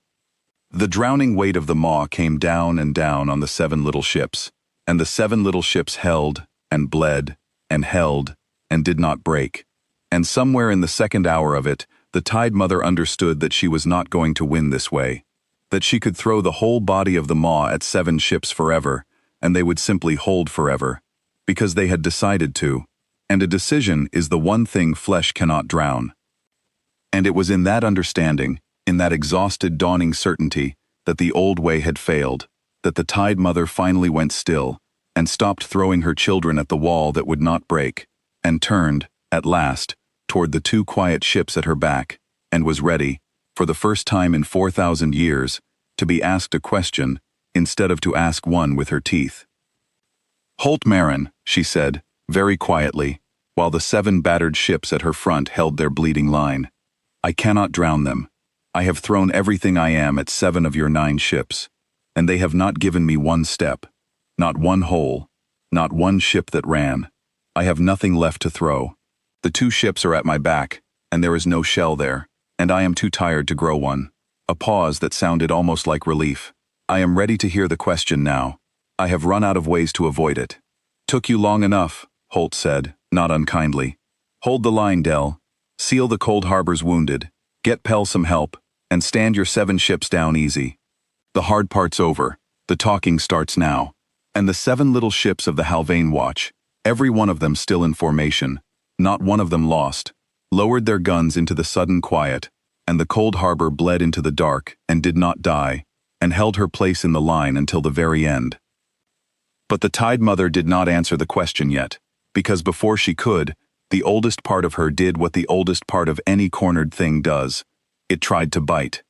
S1: The drowning weight of the maw came down and down on the 7 little ships, and the 7 little ships held, and bled, and held, and did not break. And somewhere in the second hour of it, the Tide Mother understood that she was not going to win this way, that she could throw the whole body of the maw at 7 ships forever, and they would simply hold forever, because they had decided to, and a decision is the one thing flesh cannot drown. And it was in that understanding, in that exhausted dawning certainty, that the old way had failed, that the Tide Mother finally went still, and stopped throwing her children at the wall that would not break, and turned, at last, toward the 2 quiet ships at her back, and was ready, for the first time in 4,000 years, to be asked a question, instead of to ask one with her teeth. "Holt Marin," she said, very quietly, while the 7 battered ships at her front held their bleeding line. "I cannot drown them. I have thrown everything I am at 7 of your 9 ships, and they have not given me one step, not one hole, not one ship that ran. I have nothing left to throw. The 2 ships are at my back, and there is no shell there, and I am too tired to grow one." A pause that sounded almost like relief. "I am ready to hear the question now. I have run out of ways to avoid it." "Took you long enough," Holt said, not unkindly. "Hold the line, Del. Seal the cold harbor's wounded. Get Pell some help, and stand your 7 ships down easy. The hard part's over. The talking starts now." And the 7 little ships of the Halvane Watch, every one of them still in formation, not one of them lost, lowered their guns into the sudden quiet, and the cold harbor bled into the dark and did not die, and held her place in the line until the very end. But the Tide Mother did not answer the question yet, because before she could, the oldest part of her did what the oldest part of any cornered thing does. It tried to bite.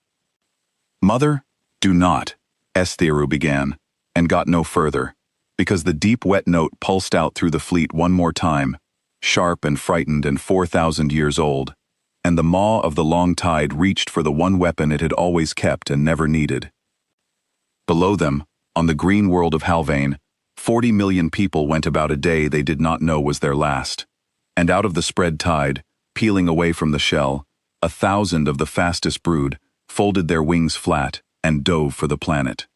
S1: "Mother, do not," Estheru began, and got no further, because the deep wet note pulsed out through the fleet one more time, sharp and frightened and 4,000 years old, and the maw of the long tide reached for the one weapon it had always kept and never needed. Below them, on the green world of Halvane, 40 million people went about a day they did not know was their last, and out of the spread tide, peeling away from the shell, 1,000 of the fastest brood folded their wings flat and dove for the planet.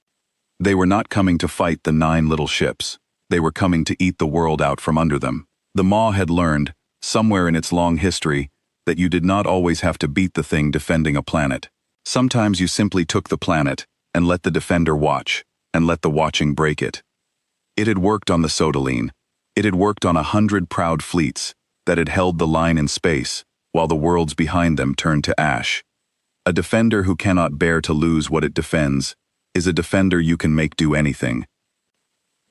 S1: They were not coming to fight the 9 little ships. They were coming to eat the world out from under them. The maw had learned, somewhere in its long history, that you did not always have to beat the thing defending a planet. Sometimes you simply took the planet and let the defender watch, and let the watching break it. It had worked on the Sodaline. It had worked on 100 proud fleets that had held the line in space, while the worlds behind them turned to ash. A defender who cannot bear to lose what it defends is a defender you can make do anything.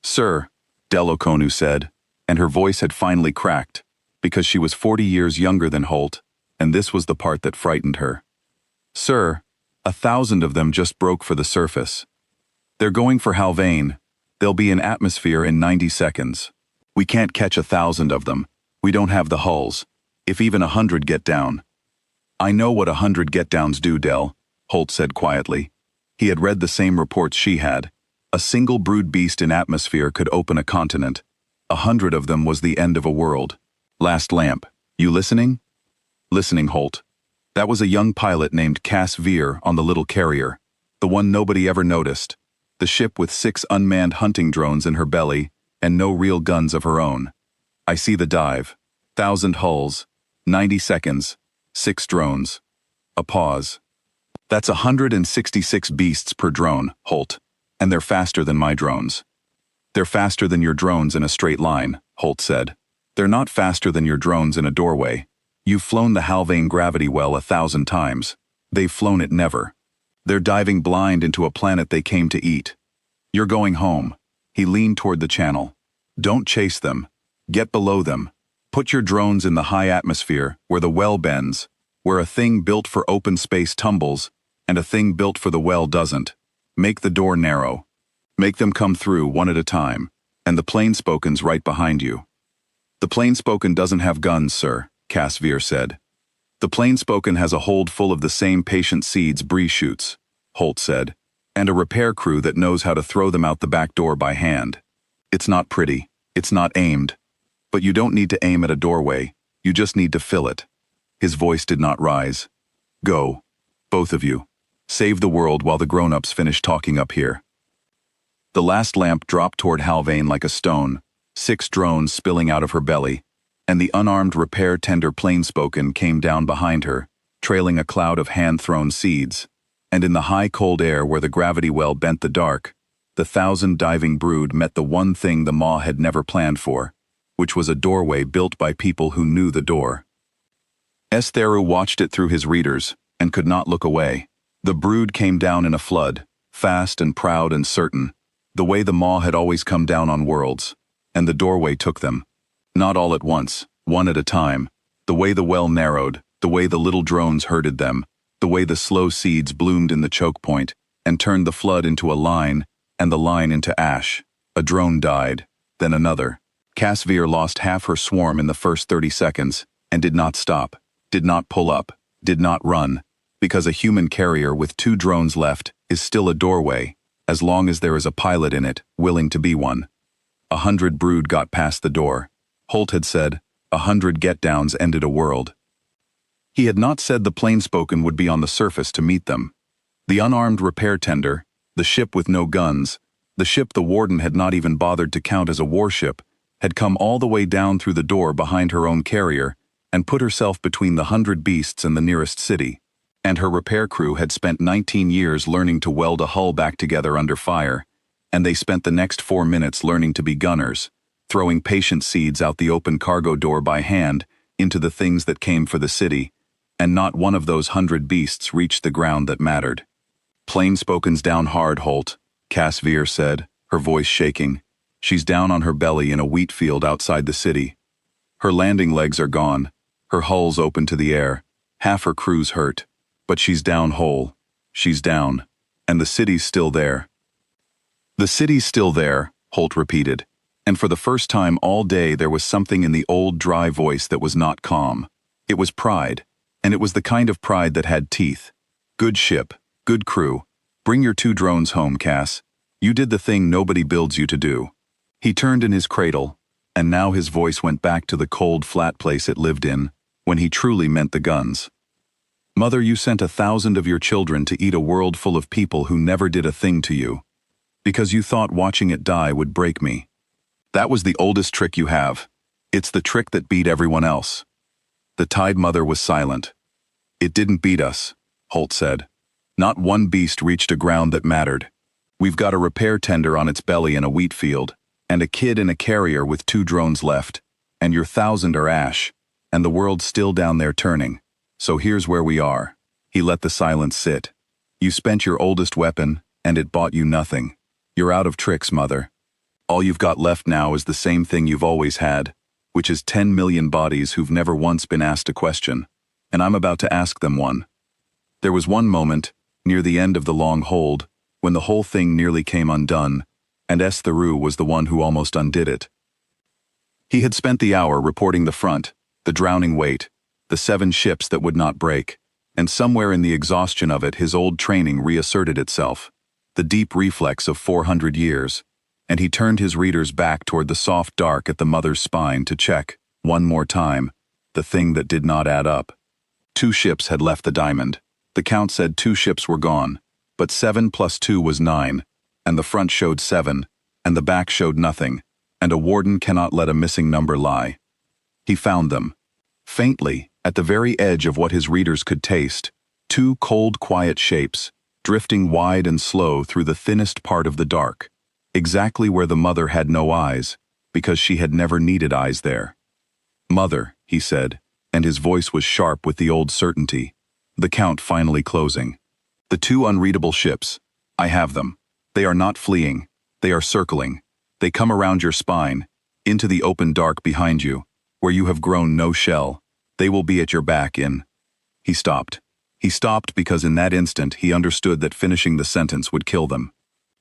S1: "Sir," Delokonu said, and her voice had finally cracked, because she was 40 years younger than Holt, and this was the part that frightened her. "Sir, 1,000 of them just broke for the surface. They're going for Halvane. They'll be in atmosphere in 90 seconds. We can't catch 1,000 of them. We don't have the hulls. If even 100 get down. I know what 100 get-downs do, Del, Holt said quietly. He had read the same reports she had. A single brood beast in atmosphere could open a continent. 100 of them was the end of a world. Last lamp. You listening? Listening, Holt. That was a young pilot named Cass Veer on the little carrier. The one nobody ever noticed. The ship with 6 unmanned hunting drones in her belly and no real guns of her own. I see the dive. 1,000 hulls. 90 seconds. 6 drones. A pause. That's 166 beasts per drone, Holt. And they're faster than my drones. They're faster than your drones in a straight line, Holt said. They're not faster than your drones in a doorway. You've flown the Haldane gravity well 1,000 times. They've flown it never. They're diving blind into a planet they came to eat. You're going home. He leaned toward the channel. Don't chase them. Get below them. Put your drones in the high atmosphere, where the well bends, where a thing built for open space tumbles, and a thing built for the well doesn't. Make the door narrow. Make them come through one at a time, and the plainspoken's right behind you. The plainspoken doesn't have guns, sir, Cass Veer said. The plainspoken has a hold full of the same patient seeds Bree shoots, Holt said, and a repair crew that knows how to throw them out the back door by hand. It's not pretty. It's not aimed. But you don't need to aim at a doorway. You just need to fill it. His voice did not rise. Go. Both of you. Save the world while the grown-ups finish talking up here. The last lamp dropped toward Haldane like a stone, 6 drones spilling out of her belly, and the unarmed repair tender plainspoken came down behind her, trailing a cloud of hand-thrown seeds. And in the high cold air where the gravity well bent the dark, the 1,000 diving brood met the one thing the maw had never planned for, which was a doorway built by people who knew the door. Estheru watched it through his readers, and could not look away. The brood came down in a flood, fast and proud and certain, the way the maw had always come down on worlds, and the doorway took them. Not all at once, one at a time, the way the well narrowed, the way the little drones herded them, the way the slow seeds bloomed in the choke point, and turned the flood into a line, and the line into ash. A drone died, then another. Cass Veer lost half her swarm in the first 30 seconds, and did not stop, did not pull up, did not run, because a human carrier with 2 drones left is still a doorway, as long as there is a pilot in it, willing to be one. 100 brood got past the door. Holt had said, 100 get-downs ended a world. He had not said the plainspoken would be on the surface to meet them. The unarmed repair tender, the ship with no guns, the ship the warden had not even bothered to count as a warship, had come all the way down through the door behind her own carrier and put herself between the 100 beasts and the nearest city. And her repair crew had spent 19 years learning to weld a hull back together under fire, and they spent the next 4 minutes learning to be gunners, throwing patient seeds out the open cargo door by hand into the things that came for the city, and not one of those 100 beasts reached the ground that mattered. Plainspoken's down hard, Holt, Cass Veer said, her voice shaking. She's down on her belly in a wheat field outside the city. Her landing legs are gone, her hull's open to the air, half her crew's hurt, but she's down whole. She's down, and the city's still there. The city's still there, Holt repeated, and for the first time all day there was something in the old dry voice that was not calm. It was pride, and it was the kind of pride that had teeth. Good ship, good crew. Bring your 2 drones home, Cass. You did the thing nobody builds you to do. He turned in his cradle, and now his voice went back to the cold, flat place it lived in, when he truly meant the guns. Mother, you sent 1,000 of your children to eat a world full of people who never did a thing to you, because you thought watching it die would break me. That was the oldest trick you have. It's the trick that beat everyone else. The Tide Mother was silent. It didn't beat us, Holt said. Not one beast reached a ground that mattered. We've got a repair tender on its belly in a wheat field, and a kid in a carrier with 2 drones left, and your 1,000 are ash, and the world's still down there turning. So here's where we are. He let the silence sit. You spent your oldest weapon, and it bought you nothing. You're out of tricks, Mother. All you've got left now is the same thing you've always had, which is 10 million bodies who've never once been asked a question, and I'm about to ask them one. There was one moment, near the end of the long hold, when the whole thing nearly came undone, and Estheru was the one who almost undid it. He had spent the hour reporting the front, the drowning weight, the 7 ships that would not break, and somewhere in the exhaustion of it his old training reasserted itself, the deep reflex of 400 years, and he turned his readers back toward the soft dark at the mother's spine to check, one more time, the thing that did not add up. 2 ships had left the diamond. The count said 2 ships were gone, but 7 plus 2 was 9, and the front showed 7, and the back showed nothing, and a warden cannot let a missing number lie. He found them. Faintly, at the very edge of what his readers could taste, 2 cold, quiet shapes, drifting wide and slow through the thinnest part of the dark, exactly where the mother had no eyes, because she had never needed eyes there. "Mother," he said, and his voice was sharp with the old certainty, the count finally closing. "The 2 unreadable ships. I have them. They are not fleeing. They are circling. They come around your spine, into the open dark behind you, where you have grown no shell. They will be at your back in—" He stopped. He stopped because in that instant he understood that finishing the sentence would kill them.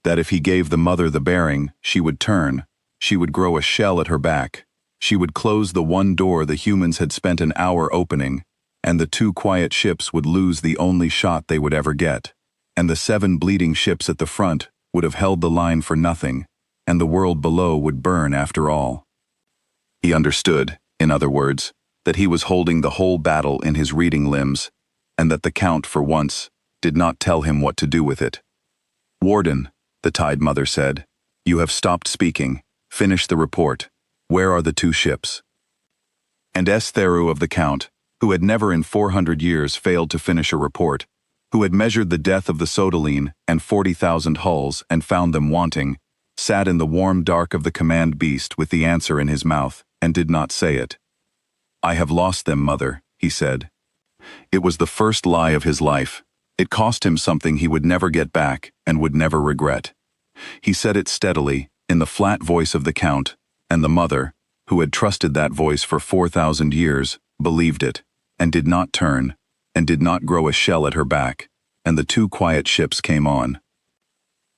S1: That if he gave the mother the bearing, she would turn, she would grow a shell at her back, she would close the one door the humans had spent an hour opening, and the 2 quiet ships would lose the only shot they would ever get, and the 7 bleeding ships at the front would have held the line for nothing, and the world below would burn after all. He understood, in other words, that he was holding the whole battle in his reading limbs, and that the count, for once, did not tell him what to do with it. "Warden," the Tide Mother said, "you have stopped speaking. Finish the report. Where are the 2 ships?" And Theru of the Count, who had never in 400 years failed to finish a report, who had measured the death of the Sodaline and 40,000 hulls and found them wanting, sat in the warm dark of the command beast with the answer in his mouth and did not say it. "I have lost them, Mother," he said. It was the first lie of his life. It cost him something he would never get back and would never regret. He said it steadily, in the flat voice of the Count, and the mother, who had trusted that voice for 4,000 years, believed it, and did not turn, and did not grow a shell at her back, and the 2 quiet ships came on.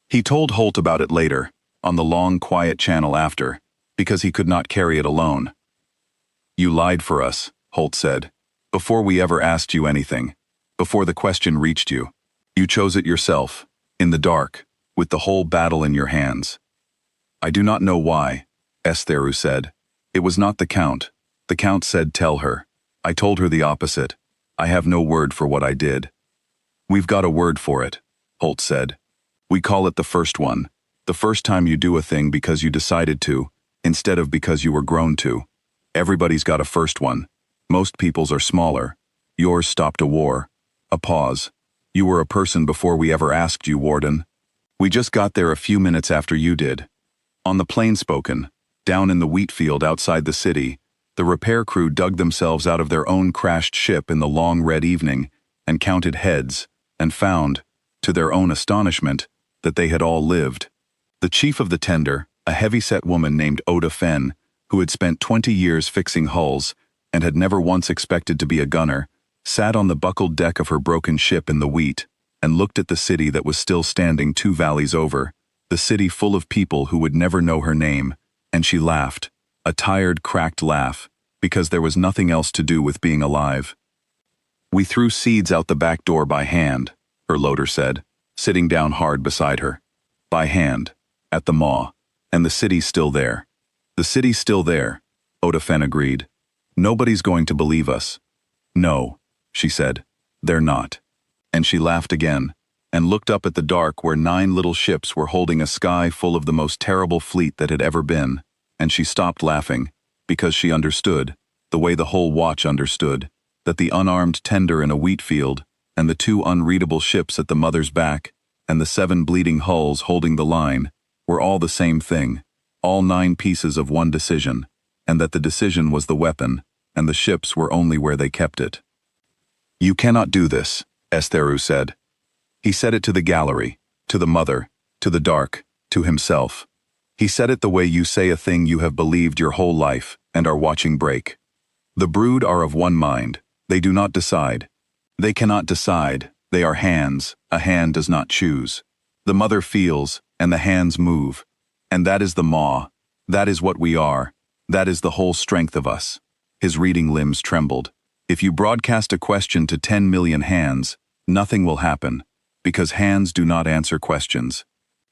S1: He told Holt about it later, on the long quiet channel after, because he could not carry it alone. "You lied for us," Holt said, "before we ever asked you anything, before the question reached you. You chose it yourself, in the dark, with the whole battle in your hands." "I do not know why," Theru said. "It was not the Count. The Count said tell her. I told her the opposite. I have no word for what I did." "We've got a word for it," Holt said. "We call it the first one. The first time you do a thing because you decided to, instead of because you were grown to. Everybody's got a first one. Most people's are smaller. Yours stopped a war. A pause. You were a person before we ever asked you, Warden. We just got there a few minutes after you did. On the plain spoken, down in the wheat field outside the city, the repair crew dug themselves out of their own crashed ship in the long red evening and counted heads and found, to their own astonishment, that they had all lived. The chief of the tender, a heavy-set woman named Oda Fenn, who had spent 20 years fixing hulls and had never once expected to be a gunner, sat on the buckled deck of her broken ship in the wheat and looked at the city that was still standing 2 valleys over, the city full of people who would never know her name, and she laughed, a tired, cracked laugh, because there was nothing else to do with being alive. "We threw seeds out the back door by hand," her loader said, sitting down hard beside her. "By hand, at the maw, and the city's still there." "The city's still there," Oda Fenn agreed. "Nobody's going to believe us." "No," she said, "they're not." And she laughed again, and looked up at the dark where 9 little ships were holding a sky full of the most terrible fleet that had ever been, and she stopped laughing, because she understood, the way the whole watch understood, that the unarmed tender in a wheat field, and the 2 unreadable ships at the mother's back, and the 7 bleeding hulls holding the line, were all the same thing, all 9 pieces of one decision, and that the decision was the weapon, and the ships were only where they kept it. "You cannot do this," Theru said. He said it to the gallery, to the mother, to the dark, to himself. He said it the way you say a thing you have believed your whole life and are watching break. The brood are of one mind. They do not decide. They cannot decide. They are hands. A hand does not choose. The mother feels, and the hands move. And that is the maw. That is what we are. That is the whole strength of us. His reading limbs trembled. If you broadcast a question to 10 million hands, nothing will happen, because hands do not answer questions.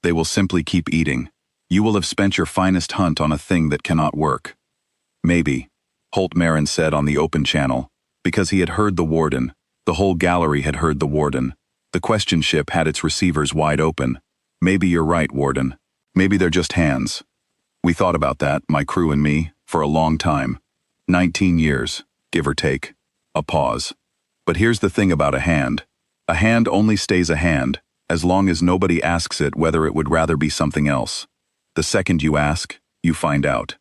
S1: They will simply keep eating. You will have spent your finest hunt on a thing that cannot work. Maybe, Holt Marin said on the open channel, because he had heard the warden. The whole gallery had heard the warden. The question ship had its receivers wide open. Maybe you're right, warden. Maybe they're just hands. We thought about that, my crew and me, for a long time. 19 years, give or take. A pause. But here's the thing about a hand. A hand only stays a hand, as long as nobody asks it whether it would rather be something else. The second you ask, you find out.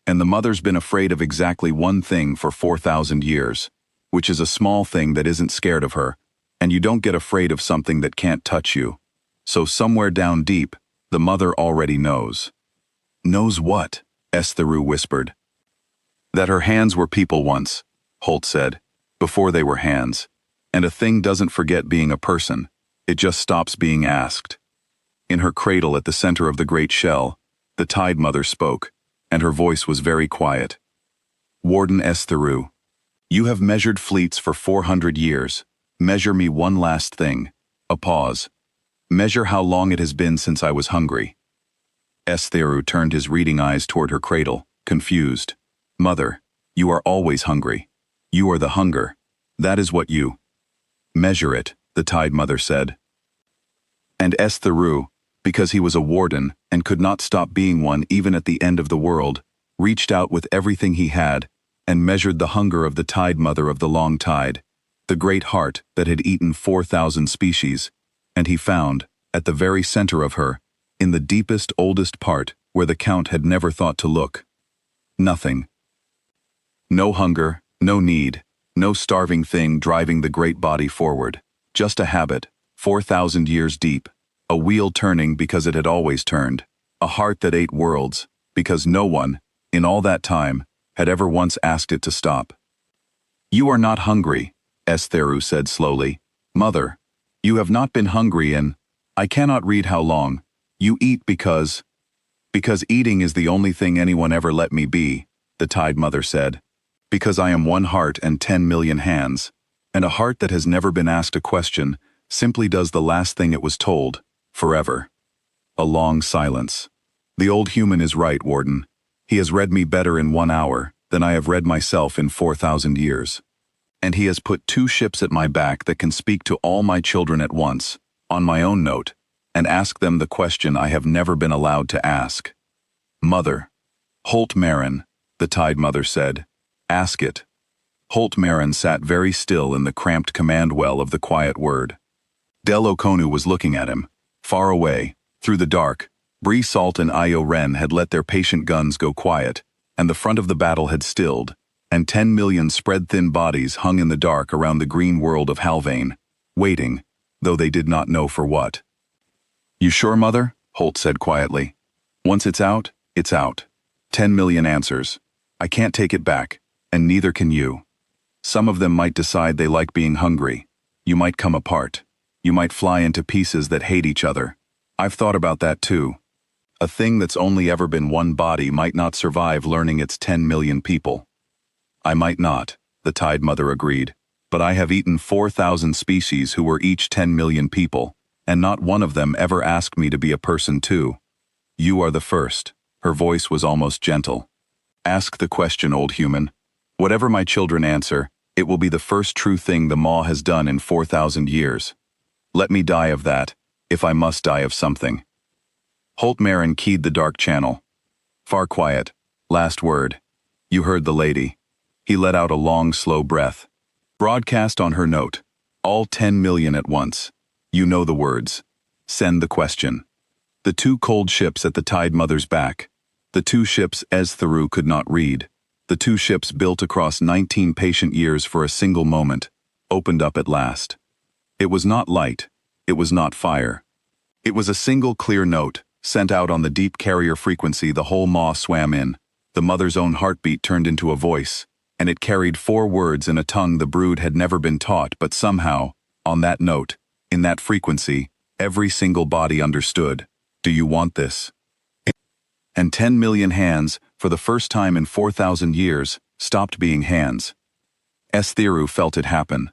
S1: And the mother's been afraid of exactly one thing for 4,000 years, which is a small thing that isn't scared of her, and you don't get afraid of something that can't touch you. So somewhere down deep, the mother already knows. Knows what? Estheru whispered. That her hands were people once, Holt said, before they were hands. And a thing doesn't forget being a person, it just stops being asked. In her cradle at the center of the great shell, the Tide Mother spoke, and her voice was very quiet. Warden Estheru, you have measured fleets for 400 years. Measure me one last thing. A pause. Measure how long it has been since I was hungry. Estheru turned his reading eyes toward her cradle, confused. Mother, you are always hungry. You are the hunger. That is what you... Measure it, the Tide Mother said. And Estheru, because he was a warden and could not stop being one even at the end of the world, reached out with everything he had and measured the hunger of the Tide Mother of the long tide, the great heart that had eaten 4,000 species, and he found, at the very center of her, in the deepest, oldest part where the Count had never thought to look, nothing. No hunger, no need, no starving thing driving the great body forward, just a habit, 4,000 years deep, a wheel turning because it had always turned, a heart that ate worlds, because no one, in all that time, had ever once asked it to stop. You are not hungry, Estheru said slowly. Mother, you have not been hungry in, I cannot read how long. You eat because eating is the only thing anyone ever let me be, the Tide Mother said. Because I am one heart and 10 million hands, and a heart that has never been asked a question simply does the last thing it was told, forever. A long silence. The old human is right, Warden. He has read me better in 1 hour than I have read myself in 4,000 years. And he has put 2 ships at my back that can speak to all my children at once, on my own note, and ask them the question I have never been allowed to ask. Mother. Holt Marin, the Tide Mother said. Ask it. Holt Marin sat very still in the cramped command well of the quiet word. Del Okonu was looking at him. Far away, through the dark, Bree Salt and Io Ren had let their patient guns go quiet, and the front of the battle had stilled, and 10 million spread-thin bodies hung in the dark around the green world of Halvain, waiting, though they did not know for what. You sure, Mother? Holt said quietly. Once it's out, it's out. 10 million answers. I can't take it back, and neither can you. Some of them might decide they like being hungry. You might come apart. You might fly into pieces that hate each other. I've thought about that too. A thing that's only ever been one body might not survive learning it's 10 million people. I might not, the Tide Mother agreed, but I have eaten 4,000 species who were each 10 million people, and not one of them ever asked me to be a person too. You are the first. Her voice was almost gentle. Ask the question, old human. Whatever my children answer, it will be the first true thing the Maw has done in 4,000 years. Let me die of that, if I must die of something. Holt Marin keyed the dark channel. Far quiet. Last word. You heard the lady. He let out a long, slow breath. Broadcast on her note. All 10 million at once. You know the words. Send the question. The 2 cold ships at the Tide Mother's back. The 2 ships Estheru could not read. The 2 ships built across 19 patient years for a single moment. Opened up at last. It was not light. It was not fire. It was a single clear note, sent out on the deep carrier frequency the whole Maw swam in. The mother's own heartbeat turned into a voice, and it carried 4 words in a tongue the brood had never been taught, but somehow, on that note, in that frequency, every single body understood. Do you want this? And 10 million hands, for the first time in 4,000 years, stopped being hands. Estheru felt it happen.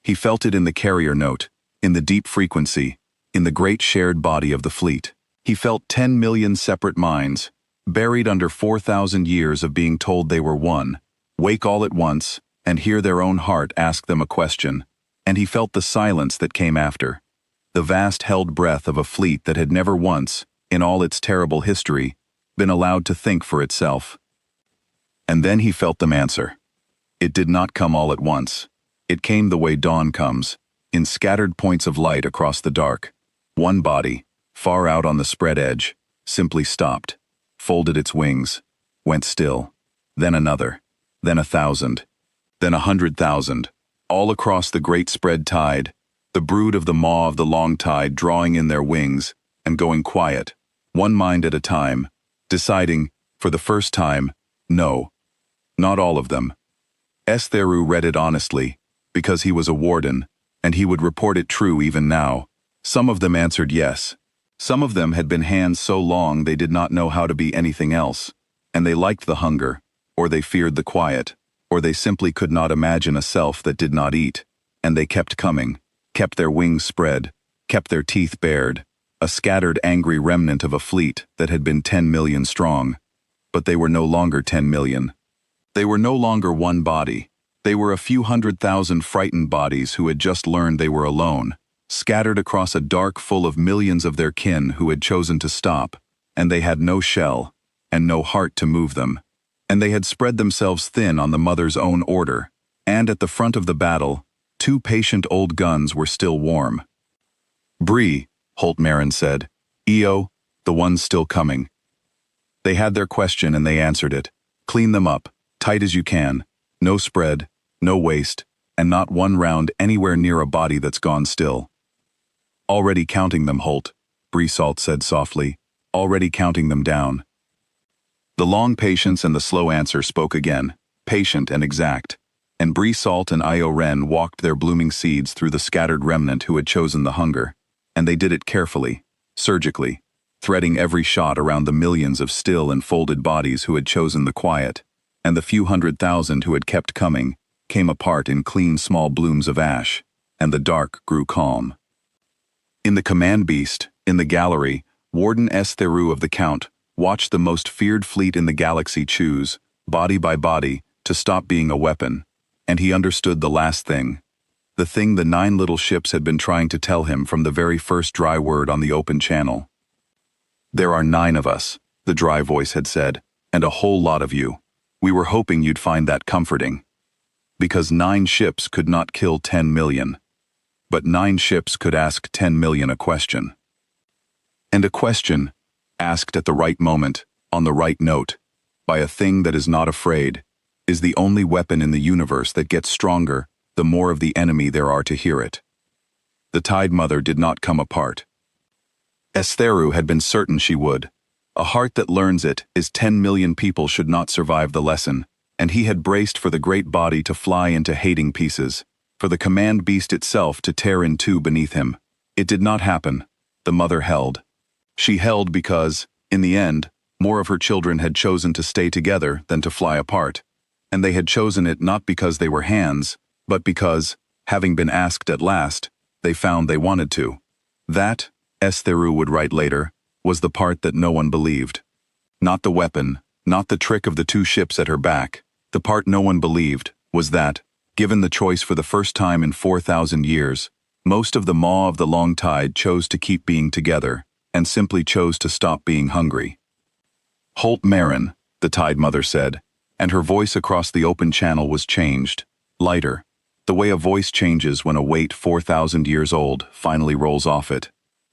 S1: He felt it in the carrier note, in the deep frequency, in the great shared body of the fleet. He felt 10 million separate minds, buried under 4,000 years of being told they were one, wake all at once, and hear their own heart ask them a question. And he felt the silence that came after, the vast held breath of a fleet that had never once, in all its terrible history, been allowed to think for itself. And then he felt them answer. It did not come all at once. It came the way dawn comes, in scattered points of light across the dark. One body, far out on the spread edge, simply stopped, folded its wings, went still. Then another, then 1,000, then 100,000, all across the great spread tide, the brood of the maw of the long tide drawing in their wings and going quiet, one mind at a time, deciding, for the first time, no. Not all of them. Estheru read it honestly, because he was a warden, and he would report it true even now. Some of them answered yes. Some of them had been hands so long they did not know how to be anything else, and they liked the hunger, or they feared the quiet, or they simply could not imagine a self that did not eat, and they kept coming, kept their wings spread, kept their teeth bared, a scattered angry remnant of a fleet that had been 10 million strong. But they were no longer 10 million. They were no longer one body. They were a few 100,000 frightened bodies who had just learned they were alone, scattered across a dark full of millions of their kin who had chosen to stop, and they had no shell, and no heart to move them. And they had spread themselves thin on the mother's own order, and at the front of the battle, 2 patient old guns were still warm. "Bree," Holt Marin said. "EO, the one's still coming." They had their question and they answered it. Clean them up, tight as you can, no spread, no waste, and not one round anywhere near a body that's gone still. "Already counting them, Holt," Bree-Salt said softly. "Already counting them down." The long patience and the slow answer spoke again, patient and exact, and Bree-Salt and Io Ren walked their blooming seeds through the scattered remnant who had chosen the hunger, and they did it carefully, surgically, threading every shot around the millions of still and folded bodies who had chosen the quiet, and the few 100,000 who had kept coming, came apart in clean small blooms of ash, and the dark grew calm. In the command beast, in the gallery, Warden Estheru of the Count watched the most feared fleet in the galaxy choose, body by body, to stop being a weapon, and he understood the last thing. The thing the 9 little ships had been trying to tell him from the very first dry word on the open channel. "There are 9 of us," the dry voice had said, "and a whole lot of you. We were hoping you'd find that comforting. Because 9 ships could not kill 10 million. But 9 ships could ask 10 million a question. And a question, asked at the right moment, on the right note, by a thing that is not afraid, is the only weapon in the universe that gets stronger the more of the enemy there are to hear it." The Tide Mother did not come apart. Estheru had been certain she would. A heart that learns it is 10 million people should not survive the lesson, and he had braced for the great body to fly into hating pieces, for the command beast itself to tear in two beneath him. It did not happen. The mother held. She held because, in the end, more of her children had chosen to stay together than to fly apart, and they had chosen it not because they were hands, but because, having been asked at last, they found they wanted to. That, Estheru would write later, was the part that no one believed. Not the weapon, not the trick of the 2 ships at her back. The part no one believed was that, given the choice for the first time in 4,000 years, most of the maw of the long tide chose to keep being together, and simply chose to stop being hungry. "Holt Marin," the Tide Mother said, and her voice across the open channel was changed, lighter, the way a voice changes when a weight 4,000 years old finally rolls off it.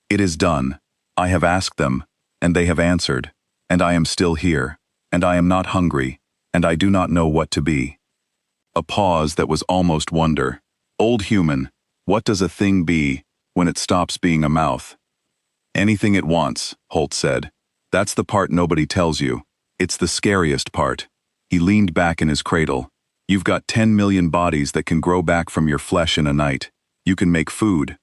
S1: "It is done. I have asked them, and they have answered, and I am still here, and I am not hungry, and I do not know what to be." A pause that was almost wonder. "Old human, what does a thing be when it stops being a mouth?" "Anything it wants," Holt said. "That's the part nobody tells you. It's the scariest part." He leaned back in his cradle. "You've got 10 million bodies that can grow back from your flesh in a night. You can make food.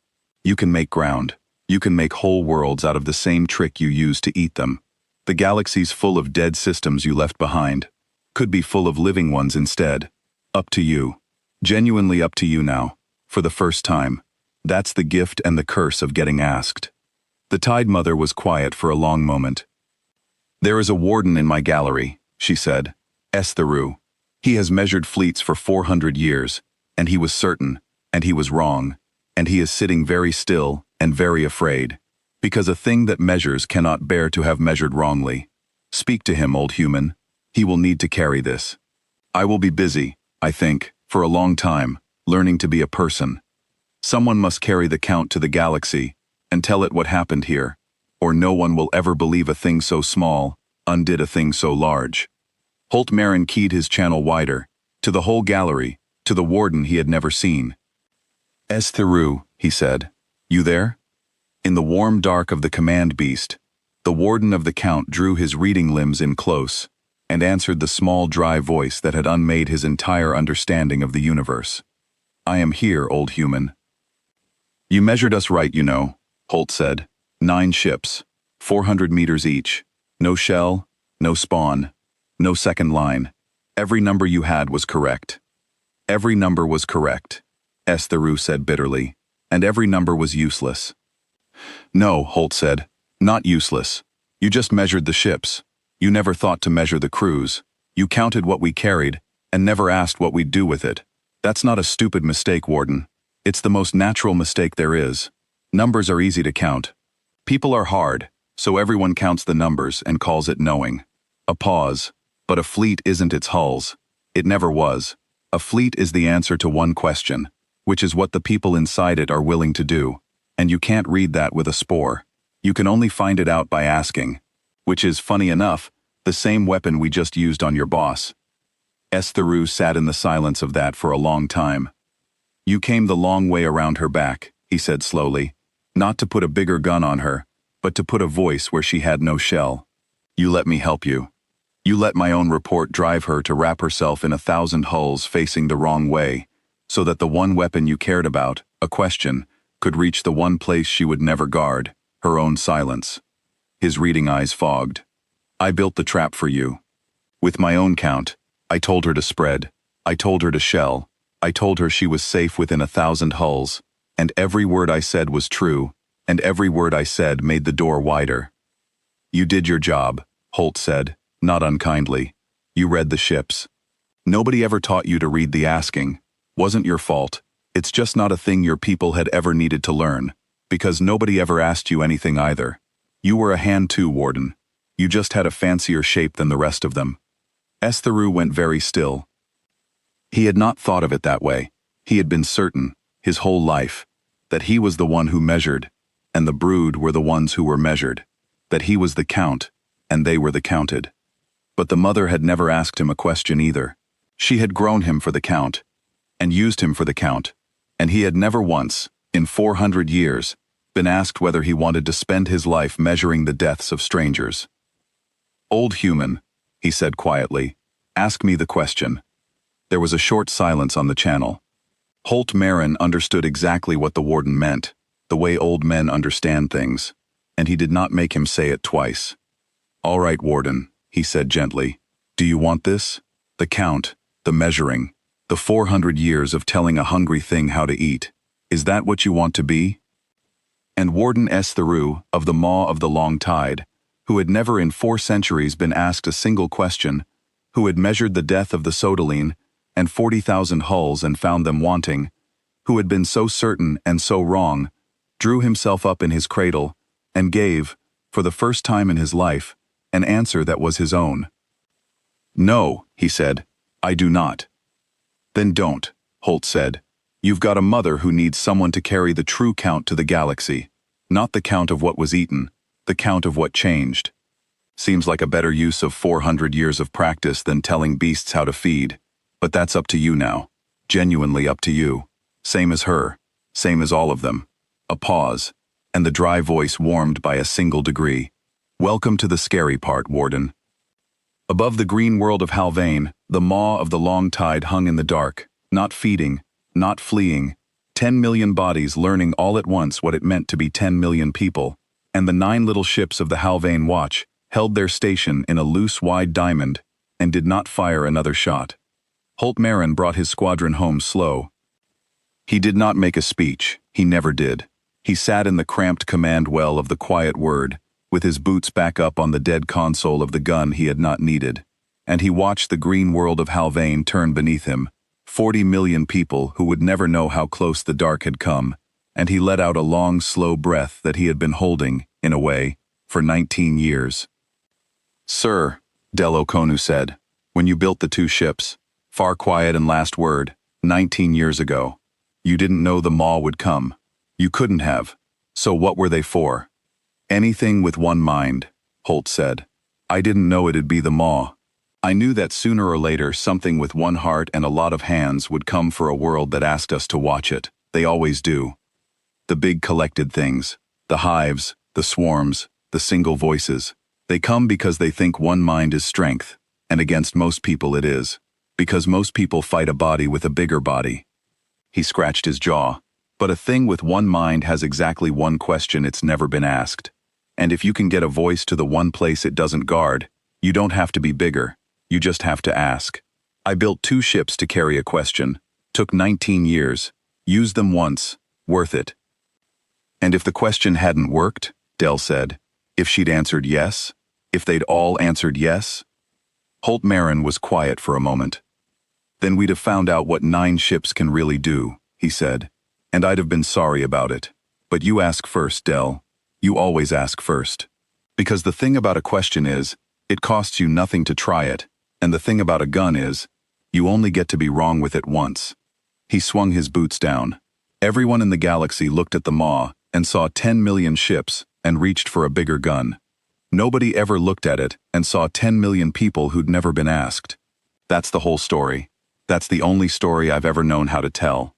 S1: You can make ground. You can make whole worlds out of the same trick you use to eat them. The galaxy's full of dead systems you left behind. Could be full of living ones instead. Up to you. Genuinely up to you now. For the first time. That's the gift and the curse of getting asked. The Tide Mother was quiet for a long moment. There is a warden in my gallery, she said. Estheru. He has measured fleets for 400 years, and he was certain, and he was wrong, and he is sitting very still and very afraid, because a thing that measures cannot bear to have measured wrongly. Speak to him, old human. He will need to carry this. I will be busy, I think, for a long time, learning to be a person. Someone must carry the count to the galaxy and tell it what happened here, or no one will ever believe a thing so small undid a thing so large. Holt Marin keyed his channel wider, to the whole gallery, to the warden he had never seen. Estheru, he said. You there? In the warm dark of the command beast, the warden of the count drew his reading limbs in close and answered the small dry voice that had unmade his entire understanding of the universe. I am here, old human. You measured us right, you know, Holt said. 9 ships, 400 meters each. No shell, no spawn, no second line. Every number you had was correct. Every number was correct, Estheru said bitterly, and every number was useless. No, Holt said, not useless. You just measured the ships. You never thought to measure the crews. You counted what we carried, and never asked what we'd do with it. That's not a stupid mistake, Warden. It's the most natural mistake there is. Numbers are easy to count. People are hard, so everyone counts the numbers and calls it knowing. A pause, but a fleet isn't its hulls. It never was. A fleet is the answer to one question, which is what the people inside it are willing to do, and you can't read that with a spore. You can only find it out by asking, which is, funny enough, the same weapon we just used on your boss. Estheru sat in the silence of that for a long time. You came the long way around her back, he said slowly, not to put a bigger gun on her, but to put a voice where she had no shell. You let me help you. You let my own report drive her to wrap herself in 1,000 hulls facing the wrong way, so that the one weapon you cared about, a question, could reach the one place she would never guard, her own silence. His reading eyes fogged. I built the trap for you. With my own count, I told her to spread. I told her to shell. I told her she was safe within 1,000 hulls, and every word I said was true, and every word I said made the door wider. You did your job, Holt said, not unkindly. You read the ships. Nobody ever taught you to read the asking. Wasn't your fault. It's just not a thing your people had ever needed to learn, because nobody ever asked you anything either. You were a hand too, Warden. You just had a fancier shape than the rest of them. Estheru went very still. He had not thought of it that way. He had been certain, his whole life, that he was the one who measured, and the brood were the ones who were measured, that he was the count, and they were the counted. But the mother had never asked him a question either. She had grown him for the count, and used him for the count, and he had never once, in 400 years, been asked whether he wanted to spend his life measuring the deaths of strangers. Old human, he said quietly, ask me the question. There was a short silence on the channel. Holt Marin understood exactly what the warden meant, the way old men understand things, and he did not make him say it twice. All right, Warden, he said gently. Do you want this? The count, the measuring, the 400 years of telling a hungry thing how to eat. Is that what you want to be? And Warden Estheru, of the Maw of the Long Tide, who had never in 4 centuries been asked a single question, who had measured the death of the Sodaline and 40,000 hulls and found them wanting, who had been so certain and so wrong, drew himself up in his cradle and gave, for the first time in his life, an answer that was his own. No, he said, I do not. Then don't, Holt said. You've got a mother who needs someone to carry the true count to the galaxy, not the count of what was eaten, the count of what changed. Seems like a better use of 400 years of practice than telling beasts how to feed, but that's up to you now, genuinely up to you. Same as her, same as all of them. A pause, and the dry voice warmed by a single degree. Welcome to the scary part, Warden. Above the green world of Halvain, the maw of the long tide hung in the dark, not feeding, not fleeing, 10 million bodies learning all at once what it meant to be 10 million people, and the 9 little ships of the Halvain Watch held their station in a loose, wide diamond, and did not fire another shot. Holt Marin brought his squadron home slow. He did not make a speech, he never did. He sat in the cramped command well of the quiet word, with his boots back up on the dead console of the gun he had not needed, and he watched the green world of Halvain turn beneath him, 40 million people who would never know how close the dark had come, and he let out a long, slow breath that he had been holding, in a way, for 19 years. "Sir," Del O'Konu said, "when you built the two ships, Far Quiet and Last Word, 19 years ago, you didn't know the Maw would come. You couldn't have. So what were they for?" "Anything with one mind," Holt said. "I didn't know it'd be the Maw. I knew that sooner or later something with one heart and a lot of hands would come for a world that asked us to watch it. They always do. The big collected things, the hives, the swarms, the single voices. They come because they think one mind is strength, and against most people it is, because most people fight a body with a bigger body." He scratched his jaw. "But a thing with one mind has exactly one question it's never been asked. And if you can get a voice to the one place it doesn't guard, you don't have to be bigger, you just have to ask. I built two ships to carry a question, took 19 years, used them once, worth it." "And if the question hadn't worked," Del said, "if she'd answered yes, if they'd all answered yes?" Holt Marin was quiet for a moment. "Then we'd have found out what 9 ships can really do," he said, "and I'd have been sorry about it. But you ask first, Del. You always ask first. Because the thing about a question is, it costs you nothing to try it, and the thing about a gun is, you only get to be wrong with it once." He swung his boots down. Everyone in the galaxy looked at the Maw and saw 10 million ships and reached for a bigger gun. Nobody ever looked at it and saw 10 million people who'd never been asked. That's the whole story. That's the only story I've ever known how to tell.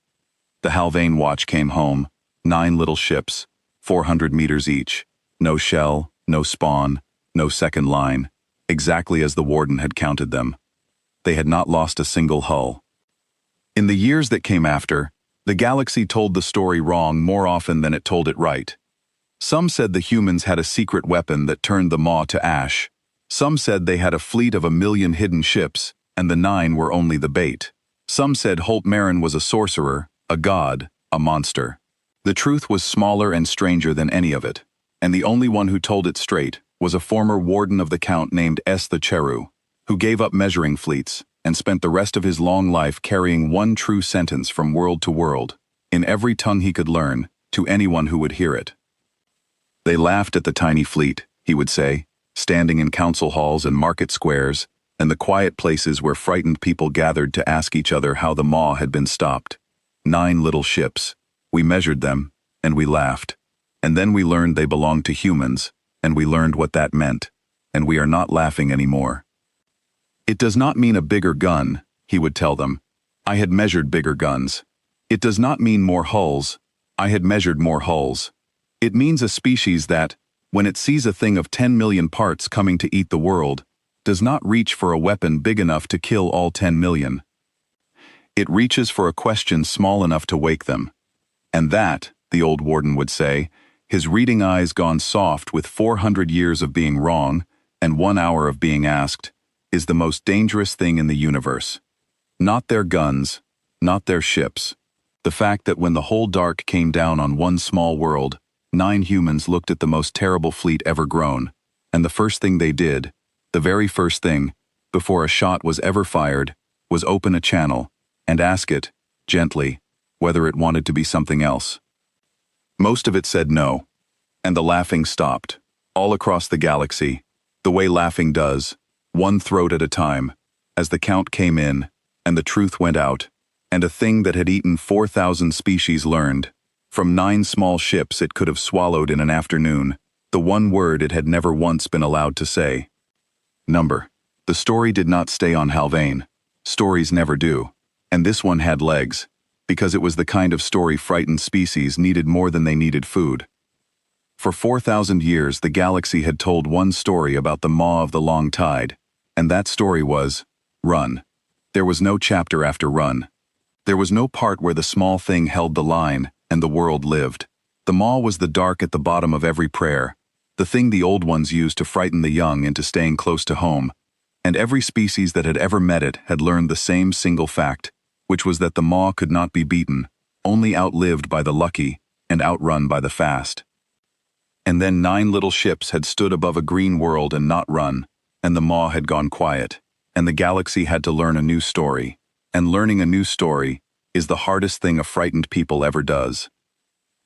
S1: The Halvain watch came home, 9 little ships, 400 meters each, no shell, no spawn, no second line, exactly as the Warden had counted them. They had not lost a single hull. In the years that came after, the galaxy told the story wrong more often than it told it right. Some said the humans had a secret weapon that turned the Maw to ash. Some said they had a fleet of 1 million hidden ships, and the 9 were only the bait. Some said Holt Marin was a sorcerer, a god, a monster. The truth was smaller and stranger than any of it, and the only one who told it straight was a former warden of the Count named S. the Cheru, who gave up measuring fleets and spent the rest of his long life carrying one true sentence from world to world, in every tongue he could learn, to anyone who would hear it. "They laughed at the tiny fleet," he would say, standing in council halls and market squares, and the quiet places where frightened people gathered to ask each other how the Maw had been stopped. 9 little ships. We measured them, and we laughed. And then we learned they belonged to humans, and we learned what that meant, and we are not laughing anymore. "It does not mean a bigger gun," he would tell them. "I had measured bigger guns. It does not mean more hulls. I had measured more hulls. It means a species that, when it sees a thing of 10 million parts coming to eat the world, does not reach for a weapon big enough to kill all 10 million. It reaches for a question small enough to wake them. And that," the old warden would say, his reading eyes gone soft with 400 years of being wrong and 1 hour of being asked, "is the most dangerous thing in the universe. Not their guns, not their ships. The fact that when the whole dark came down on one small world, 9 humans looked at the most terrible fleet ever grown, and the first thing they did, the very first thing, before a shot was ever fired, was open a channel and ask it, gently, whether it wanted to be something else. Most of it said no, and the laughing stopped, all across the galaxy, the way laughing does, one throat at a time, as the count came in, and the truth went out, and a thing that had eaten 4,000 species learned, from 9 small ships it could have swallowed in an afternoon, the one word it had never once been allowed to say. Number. The story did not stay on Halvain. Stories never do. And this one had legs, because it was the kind of story frightened species needed more than they needed food. For 4,000 years the galaxy had told one story about the Maw of the Long Tide, and that story was, Run. There was no chapter after Run. There was no part where the small thing held the line, and the world lived. The Maw was the dark at the bottom of every prayer, the thing the old ones used to frighten the young into staying close to home, and every species that had ever met it had learned the same single fact, which was that the maw could not be beaten, only outlived by the lucky and outrun by the fast. And then 9 little ships had stood above a green world and not run, and the maw had gone quiet, and the galaxy had to learn a new story, and learning a new story is the hardest thing a frightened people ever does.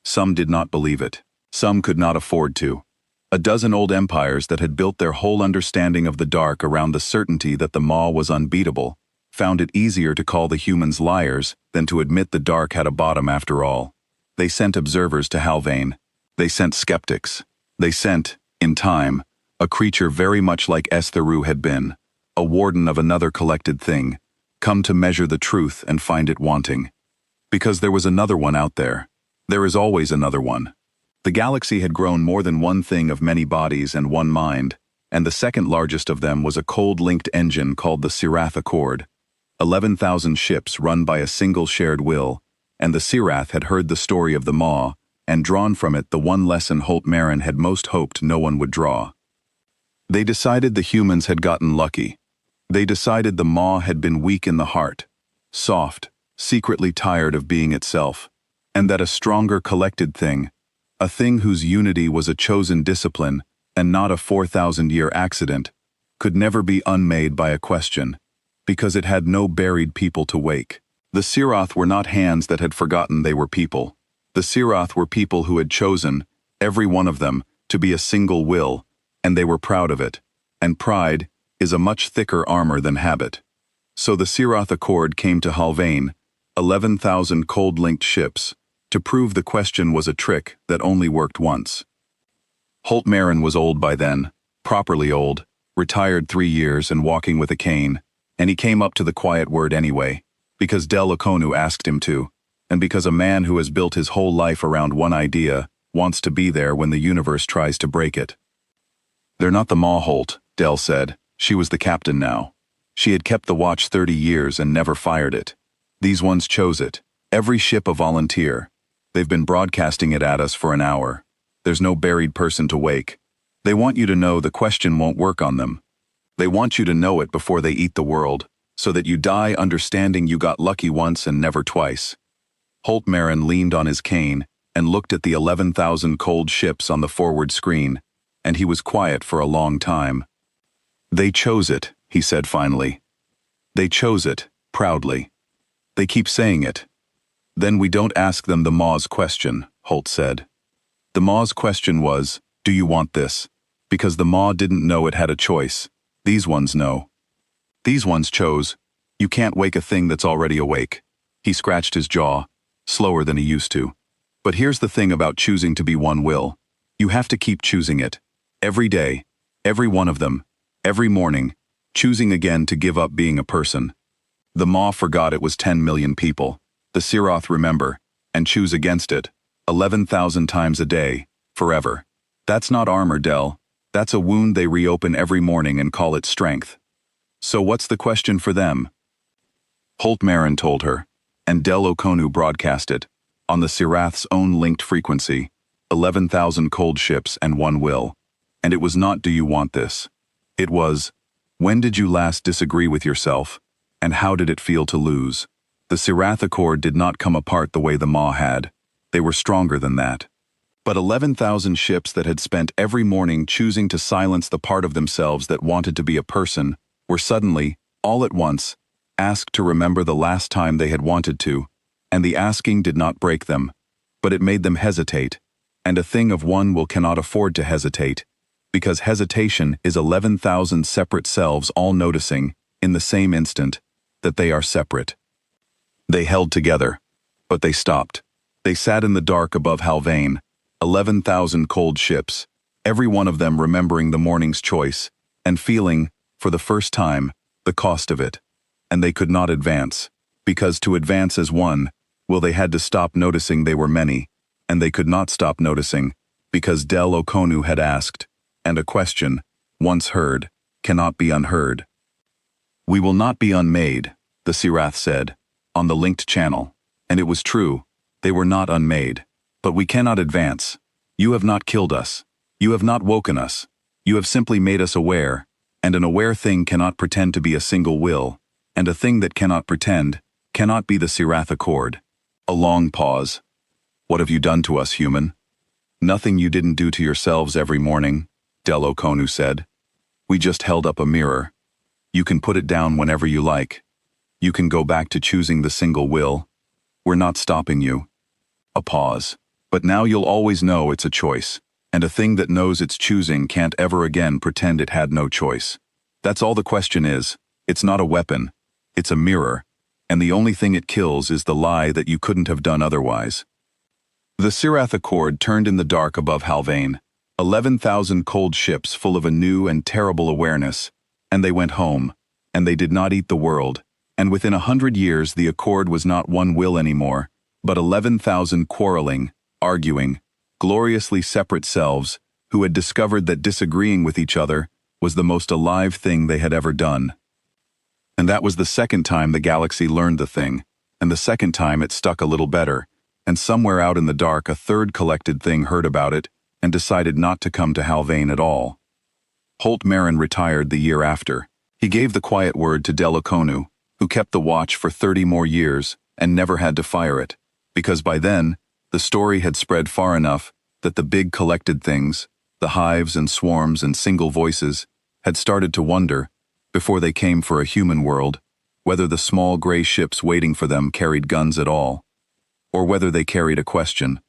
S1: Some did not believe it. Some could not afford to. A dozen old empires that had built their whole understanding of the dark around the certainty that the maw was unbeatable found it easier to call the humans liars than to admit the dark had a bottom after all. They sent observers to Halvain. They sent skeptics. They sent, in time, a creature very much like Estheru had been, a warden of another collected thing, come to measure the truth and find it wanting. Because there was another one out there. There is always another one. The galaxy had grown more than one thing of many bodies and one mind, and the second largest of them was a cold-linked engine called the Sirath Accord. 11,000 ships run by a single shared will, and the Sirath had heard the story of the maw and drawn from it the one lesson Holt Marin had most hoped no one would draw. They decided the humans had gotten lucky. They decided the maw had been weak in the heart, soft, secretly tired of being itself, and that a stronger collected thing, a thing whose unity was a chosen discipline and not a 4,000-year accident, could never be unmade by a question, because it had no buried people to wake. The Sirath were not hands that had forgotten they were people. The Sirath were people who had chosen, every one of them, to be a single will, and they were proud of it, and pride is a much thicker armor than habit. So the Sirath Accord came to Halvain, 11,000 cold-linked ships, to prove the question was a trick that only worked once. Holt Marin was old by then, properly old, retired 3 years and walking with a cane, and he came up to the quiet word anyway, because Del Okonu asked him to, and because a man who has built his whole life around one idea wants to be there when the universe tries to break it. "They're not the maw, Holt," Del said. She was the captain now. She had kept the watch 30 years and never fired it. These ones chose it. Every ship a volunteer. They've been broadcasting it at us for an hour. There's no buried person to wake. They want you to know the question won't work on them. They want you to know it before they eat the world, so that you die understanding you got lucky once and never twice. Holt Marin leaned on his cane and looked at the 11,000 cold ships on the forward screen, and he was quiet for a long time. "They chose it," he said finally. "They chose it, proudly. They keep saying it." "Then we don't ask them the maw's question," Holt said. The maw's question was, "Do you want this?" Because the maw didn't know it had a choice. These ones know. These ones chose, "You can't wake a thing that's already awake." He scratched his jaw, slower than he used to. "But here's the thing about choosing to be one will. You have to keep choosing it. Every day, every one of them, every morning, choosing again to give up being a person. The maw forgot it was 10 million people. The Sirath remember, and choose against it, 11,000 times a day, forever. That's not armor, Del. That's a wound they reopen every morning and call it strength. So what's the question for them?" Holt Marin told her, and Del Okonu broadcast it, on the Sirath's own linked frequency, 11,000 cold ships and one will. And it was not, "Do you want this?" It was, "When did you last disagree with yourself, and how did it feel to lose?" The Sirath Accord did not come apart the way the maw had. They were stronger than that. But 11,000 ships that had spent every morning choosing to silence the part of themselves that wanted to be a person were suddenly, all at once, asked to remember the last time they had wanted to, and the asking did not break them, but it made them hesitate, and a thing of one will cannot afford to hesitate, because hesitation is 11,000 separate selves all noticing, in the same instant, that they are separate. They held together, but they stopped. They sat in the dark above Halvain, 11,000 cold ships, every one of them remembering the morning's choice, and feeling, for the first time, the cost of it. And they could not advance, because to advance as one, well, they had to stop noticing they were many, and they could not stop noticing, because Del Okonu had asked, and a question, once heard, cannot be unheard. "We will not be unmade," the Sirath said, on the linked channel, and it was true, they were not unmade. "But we cannot advance. You have not killed us. You have not woken us. You have simply made us aware, and an aware thing cannot pretend to be a single will, and a thing that cannot pretend cannot be the Sirath Accord. A long pause. What have you done to us, human? Nothing you didn't do to yourselves every morning, Delo Konu said. We just held up a mirror. You can put it down whenever you like. You can go back to choosing the single will. We're not stopping you. A pause. But now you'll always know it's a choice, and a thing that knows it's choosing can't ever again pretend it had no choice. That's all the question is. It's not a weapon. It's a mirror, and the only thing it kills is the lie that you couldn't have done otherwise. The Sirath Accord turned in the dark above Halvain, 11,000 cold ships full of a new and terrible awareness, and they went home, and they did not eat the world, and within 100 years the Accord was not one will anymore, but 11,000 quarreling, arguing, gloriously separate selves who had discovered that disagreeing with each other was the most alive thing they had ever done. And that was the second time the galaxy learned the thing, and the second time it stuck a little better, and somewhere out in the dark a third collected thing heard about it and decided not to come to Halvain at all. Holt Marin retired the year after. He gave the quiet word to Delaconu, who kept the watch for 30 more years and never had to fire it, because by then, the story had spread far enough that the big collected things, the hives and swarms and single voices, had started to wonder, before they came for a human world, whether the small gray ships waiting for them carried guns at all, or whether they carried a question.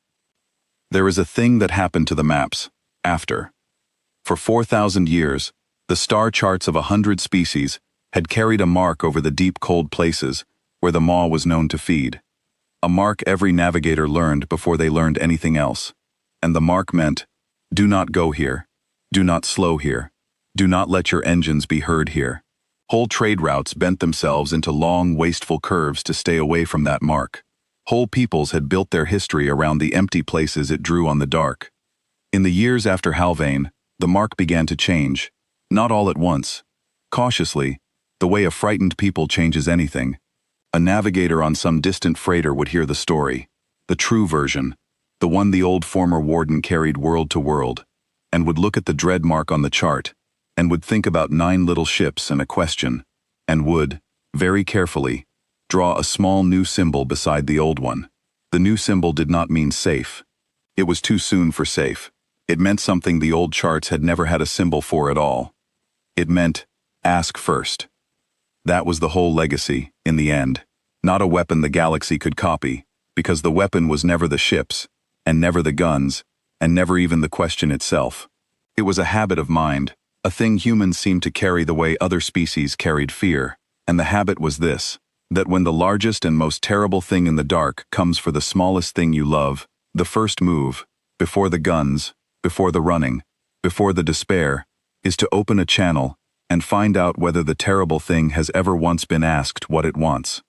S1: There is a thing that happened to the maps, after. For 4,000 years, the star charts of 100 species had carried a mark over the deep cold places where the maw was known to feed. A mark every navigator learned before they learned anything else. And the mark meant, do not go here, do not slow here, do not let your engines be heard here. Whole trade routes bent themselves into long, wasteful curves to stay away from that mark. Whole peoples had built their history around the empty places it drew on the dark. In the years after Halvain, the mark began to change, not all at once. Cautiously, the way a frightened people changes anything. A navigator on some distant freighter would hear the story, the true version, the one the old former warden carried world to world, and would look at the dread mark on the chart, and would think about 9 little ships and a question, and would, very carefully, draw a small new symbol beside the old one. The new symbol did not mean safe. It was too soon for safe. It meant something the old charts had never had a symbol for at all. It meant, ask first. That was the whole legacy, in the end. Not a weapon the galaxy could copy, because the weapon was never the ships, and never the guns, and never even the question itself. It was a habit of mind, a thing humans seemed to carry the way other species carried fear, and the habit was this, that when the largest and most terrible thing in the dark comes for the smallest thing you love, the first move, before the guns, before the running, before the despair, is to open a channel and find out whether the terrible thing has ever once been asked what it wants.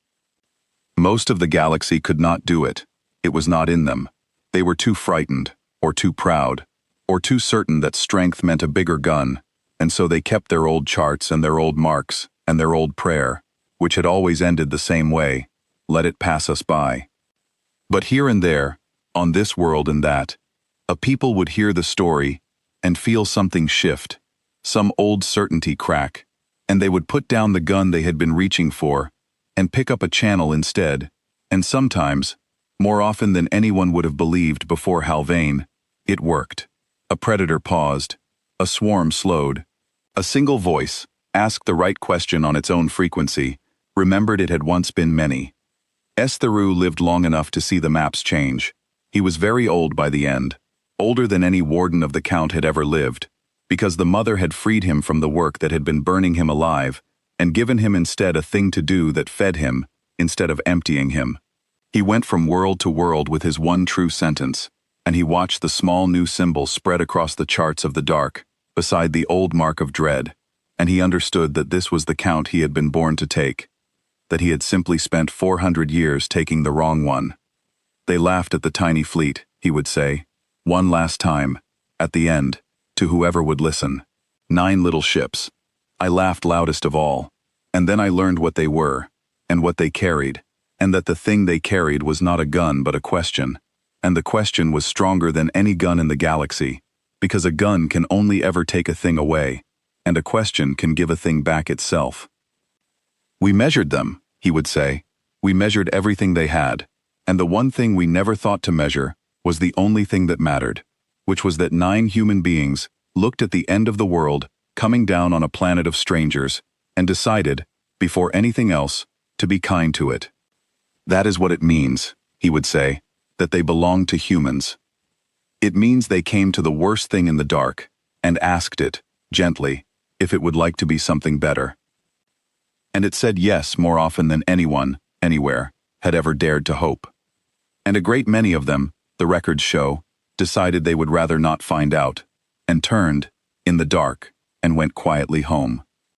S1: Most of the galaxy could not do it. It was not in them. They were too frightened, or too proud, or too certain that strength meant a bigger gun, and so they kept their old charts and their old marks and their old prayer, which had always ended the same way, let it pass us by. But here and there, on this world and that, a people would hear the story and feel something shift, some old certainty crack, and they would put down the gun they had been reaching for and pick up a channel instead, and sometimes, more often than anyone would have believed before Halvain, it worked. A predator paused, a swarm slowed, a single voice, asked the right question on its own frequency, remembered it had once been many. Estheru lived long enough to see the maps change. He was very old by the end, older than any warden of the Count had ever lived, because the mother had freed him from the work that had been burning him alive and given him instead a thing to do that fed him instead of emptying him. He went from world to world with his one true sentence, and he watched the small new symbol spread across the charts of the dark, beside the old mark of dread, and he understood that this was the count he had been born to take, that he had simply spent 400 years taking the wrong one. They laughed at the tiny fleet, he would say, one last time, at the end, to whoever would listen. 9 little ships. I laughed loudest of all, and then I learned what they were, and what they carried, and that the thing they carried was not a gun but a question, and the question was stronger than any gun in the galaxy, because a gun can only ever take a thing away, and a question can give a thing back itself. We measured them, he would say. We measured everything they had, and the one thing we never thought to measure was the only thing that mattered, which was that 9 human beings looked at the end of the world coming down on a planet of strangers and decided, before anything else, to be kind to it. That is what it means, he would say, that they belong to humans. It means they came to the worst thing in the dark and asked it, gently, if it would like to be something better. And it said yes more often than anyone, anywhere, had ever dared to hope. And a great many of them, the records show, decided they would rather not find out, and turned, in the dark, and went quietly home.